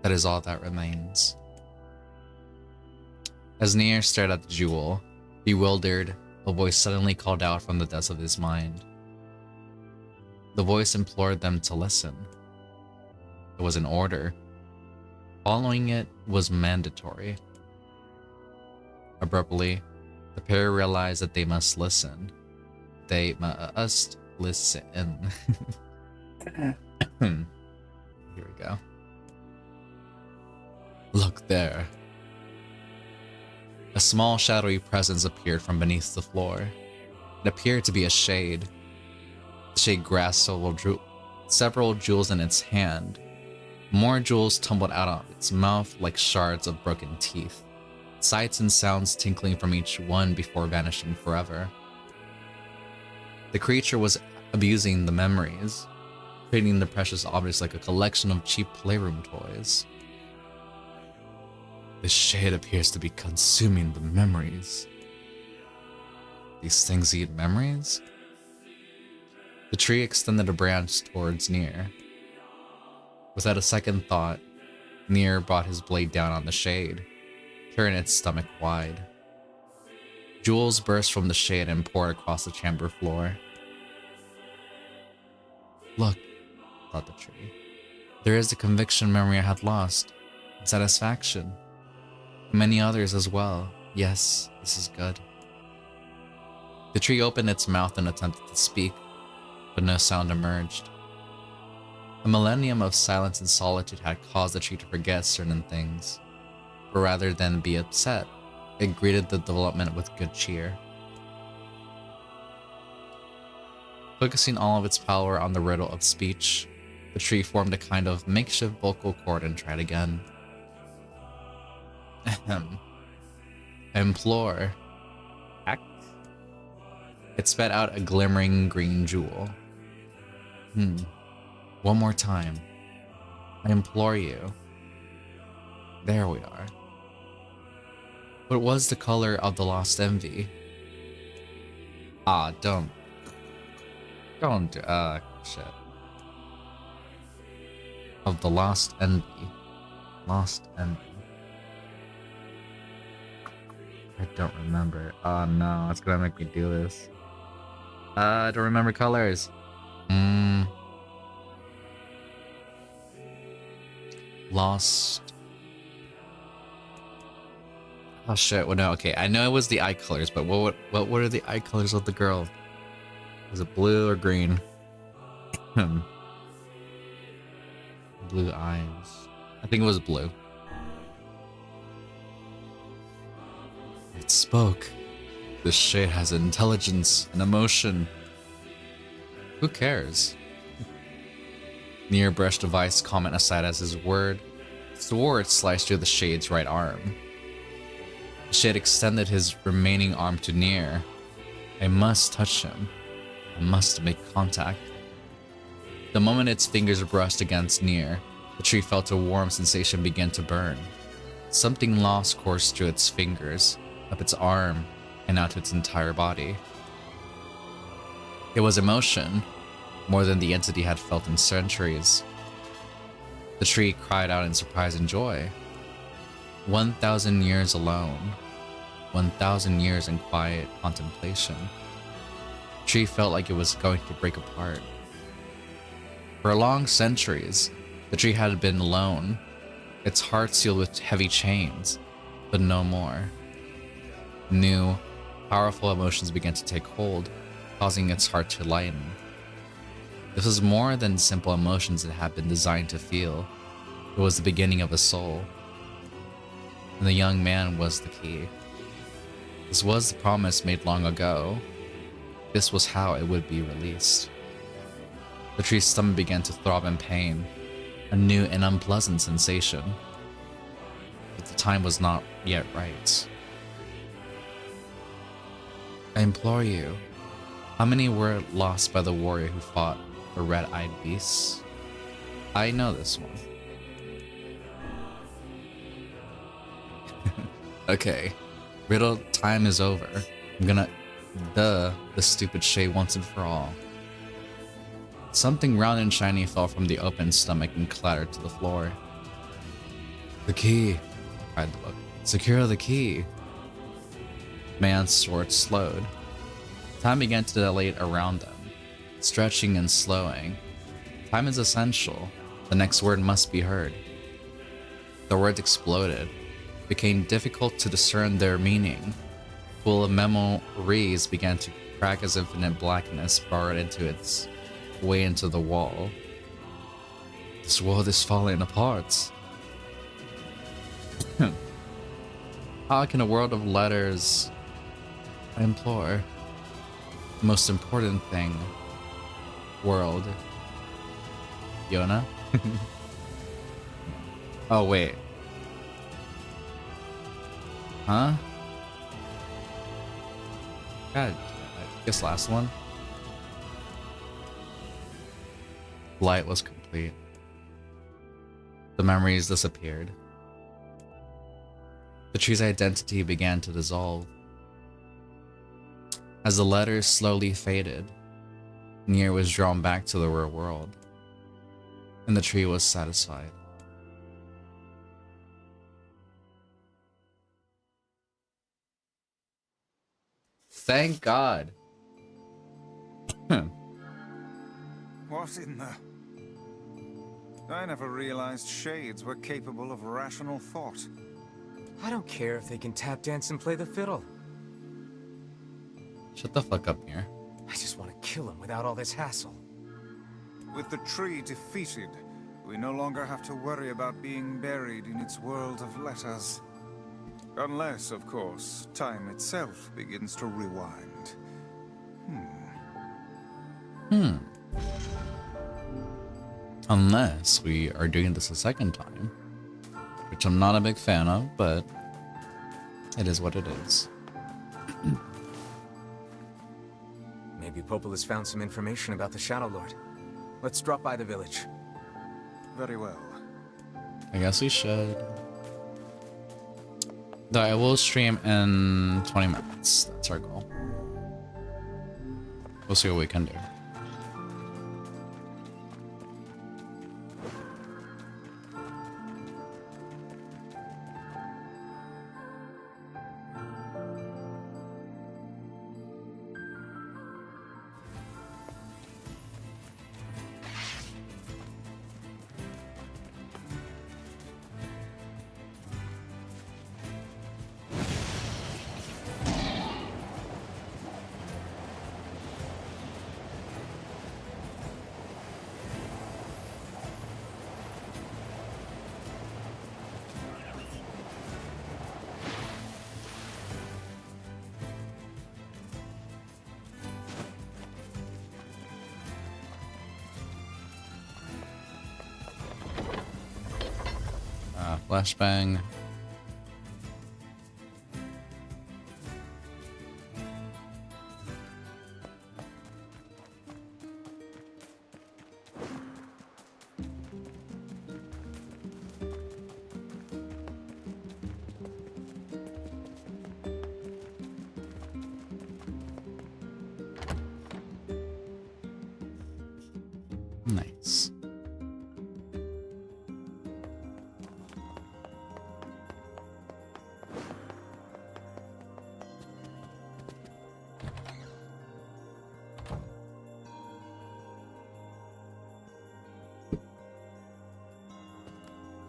That is all that remains. As Nier stared at the jewel, bewildered, a voice suddenly called out from the depths of his mind. The voice implored them to listen. It was an order. Following it was mandatory. Abruptly, the pair realized that they must listen. they must listen. Here we go. Look there. A small shadowy presence appeared from beneath the floor. It appeared to be a shade. The shade grasped several jewels in its hand. More jewels tumbled out of its mouth like shards of broken teeth. Sights and sounds tinkling from each one before vanishing forever. The creature was abusing the memories, treating the precious objects like a collection of cheap playroom toys. The shade appears to be consuming the memories. These things eat memories? The tree extended a branch towards Nier. Without a second thought, Nier brought his blade down on the shade, tearing its stomach wide. Jewels burst from the shade and poured across the chamber floor. Look, thought the tree. There is the conviction memory I had lost, and satisfaction. Many others as well. Yes, this is good. The tree opened its mouth and attempted to speak, but no sound emerged. A millennium of silence and solitude had caused the tree to forget certain things, but rather than be upset, it greeted the development with good cheer. Focusing all of its power on the riddle of speech, the tree formed a kind of makeshift vocal cord and tried again. Ahem. I implore. Act. It spat out a glimmering green jewel. One more time. I implore you. There we are. What was the color of the lost envy? Ah, don't do, shit. Of the lost envy. Lost envy. I don't remember. Oh no, it's gonna make me do this. I don't remember colors. Lost. Oh shit, well no, okay. I know it was the eye colors, but what are the eye colors of the girl? Was it blue or green? Blue eyes. I think it was blue. It spoke. This shade has intelligence and emotion. Who cares? Nier brushed a vice comment aside as his sword sliced through the shade's right arm. The shade extended his remaining arm to Nier. I must touch him. I must make contact. The moment its fingers brushed against Nier, the tree felt a warm sensation begin to burn. Something lost coursed through its fingers, up its arm, and out to its entire body. It was emotion, more than the entity had felt in centuries. The tree cried out in surprise and joy. 1,000 years alone. 1,000 years in quiet contemplation. The tree felt like it was going to break apart. For long centuries, the tree had been alone, its heart sealed with heavy chains, but no more. New, powerful emotions began to take hold, causing its heart to lighten. This was more than simple emotions it had been designed to feel. It was the beginning of a soul. And the young man was the key. This was the promise made long ago. This was how it would be released. The tree's stomach began to throb in pain, a new and unpleasant sensation. But the time was not yet right. I implore you, how many were lost by the warrior who fought the red-eyed beasts? I know this one. Okay, riddle time is over. I'm gonna the stupid shade once and for all. Something round and shiny fell from the open stomach and clattered to the floor. The key, cried the book. Secure the key. Man's sword slowed. Time began to dilate around them, stretching and slowing. Time is essential. The next word must be heard. The words exploded. It became difficult to discern their meaning. Full of memories began to crack as infinite blackness barred into its way into the wall. This world is falling apart. How can a world of letters, I implore, the most important thing, world, Yona? Oh, wait. Huh? God, I guess last one. Light was complete. The memories disappeared. The tree's identity began to dissolve. As the letters slowly faded, Nier was drawn back to the real world, and the tree was satisfied. Thank God. What in the... I never realized shades were capable of rational thought. I don't care if they can tap dance and play the fiddle. Shut the fuck up, Nier. I just want to kill him without all this hassle. With the tree defeated, we no longer have to worry about being buried in its world of letters. Unless, of course, time itself begins to rewind. Unless we are doing this a second time, which I'm not a big fan of, but it is what it is. Maybe Popola's found some information about the Shadow Lord. Let's drop by the village. Very well. I guess we should. Though I will stream in 20 minutes. That's our goal. We'll see what we can do. Flashbang. Nice.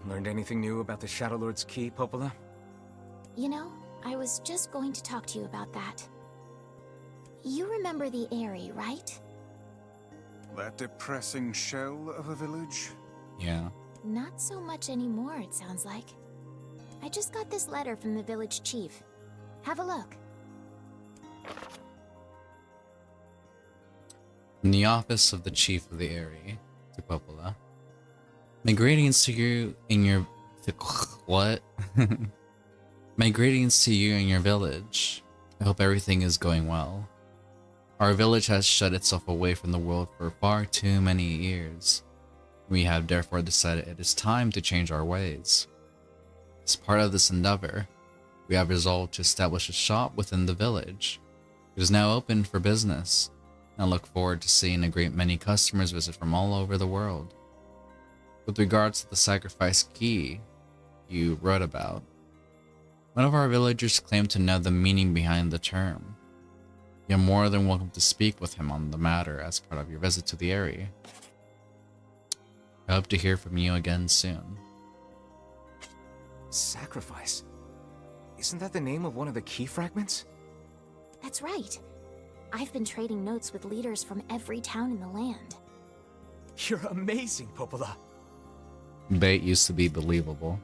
Learned anything new about the Shadow Lord's key, Popola? You know, I was just going to talk to you about that. You remember the Eyrie, right? That depressing shell of a village? Yeah. Not so much anymore, it sounds like. I just got this letter from the village chief. Have a look. In the office of the chief of the Eyrie, to Popola. My greetings to you in your... What? My greetings to you in your village. I hope everything is going well. Our village has shut itself away from the world for far too many years. We have therefore decided it is time to change our ways. As part of this endeavor, we have resolved to establish a shop within the village. It is now open for business, and I look forward to seeing a great many customers visit from all over the world. With regards to the sacrifice key you wrote about, one of our villagers claimed to know the meaning behind the term. You are more than welcome to speak with him on the matter as part of your visit to the area. I hope to hear from you again soon. Sacrifice? Isn't that the name of one of the key fragments? That's right. I've been trading notes with leaders from every town in the land. You're amazing, Popola. Bait used to be believable.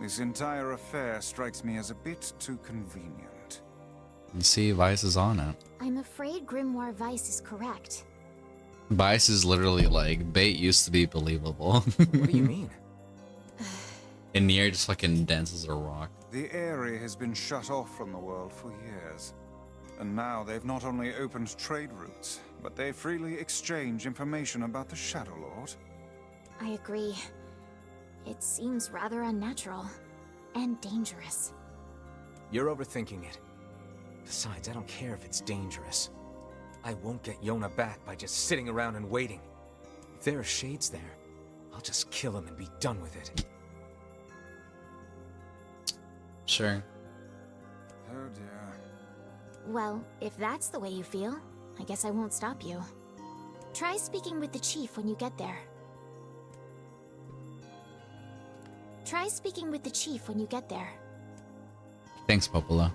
This entire affair strikes me as a bit too convenient. You see, Vice is on it. I'm afraid Grimoire Vice is correct. Vice is literally like, Bait used to be believable. What do you mean? And Nier just fucking dances a rock. The area has been shut off from the world for years. And now they've not only opened trade routes, but they freely exchange information about the Shadow Lord. I agree. It seems rather unnatural. And dangerous. You're overthinking it. Besides, I don't care if it's dangerous. I won't get Yona back by just sitting around and waiting. If there are shades there, I'll just kill him and be done with it. Sure. Oh dear. Well, if that's the way you feel, I guess I won't stop you. Try speaking with the chief when you get there. Try speaking with the chief when you get there. Thanks, Popola.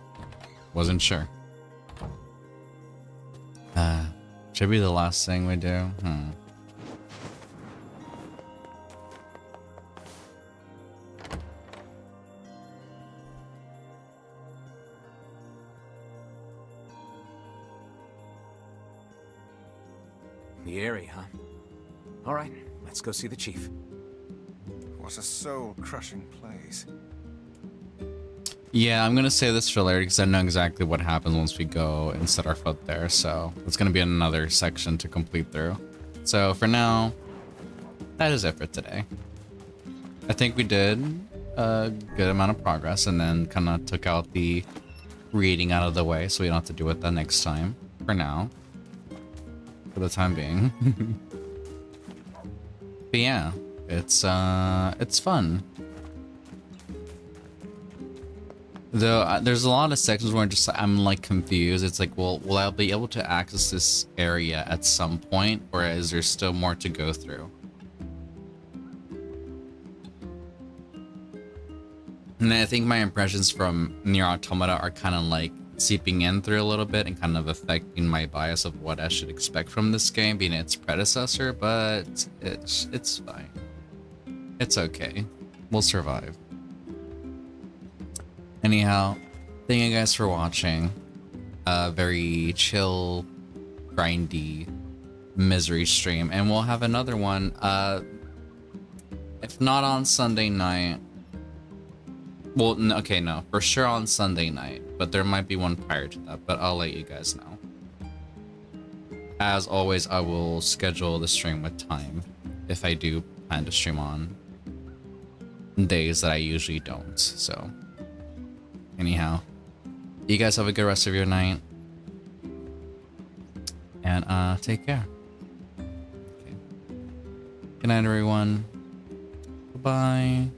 Wasn't sure. Should be the last thing we do. The area, huh? All right, let's go see the chief. What a soul-crushing place. Yeah, I'm gonna say this for later because I know exactly what happens once we go and set our foot there. So it's gonna be another section to complete through. So for now, that is it for today. I think we did a good amount of progress and then kind of took out the reading out of the way so we don't have to do it the next time. For now. For the time being. But yeah, it's fun. Though there's a lot of sections where I'm like confused. It's like, well, will I be able to access this area at some point, or is there still more to go through? And I think my impressions from Nier Automata are kind of like seeping in through a little bit and kind of affecting my bias of what I should expect from this game being its predecessor, but it's fine. It's okay. We'll survive. Anyhow, thank you guys for watching. A very chill, grindy misery stream, and we'll have another one. If not on Sunday night, well, okay, no, for sure on Sunday night, but there might be one prior to that. But I'll let you guys know. As always, I will schedule the stream with time if I do plan to stream on days that I usually don't. So. Anyhow, you guys have a good rest of your night. And take care. Okay. Good night, everyone. Bye-bye.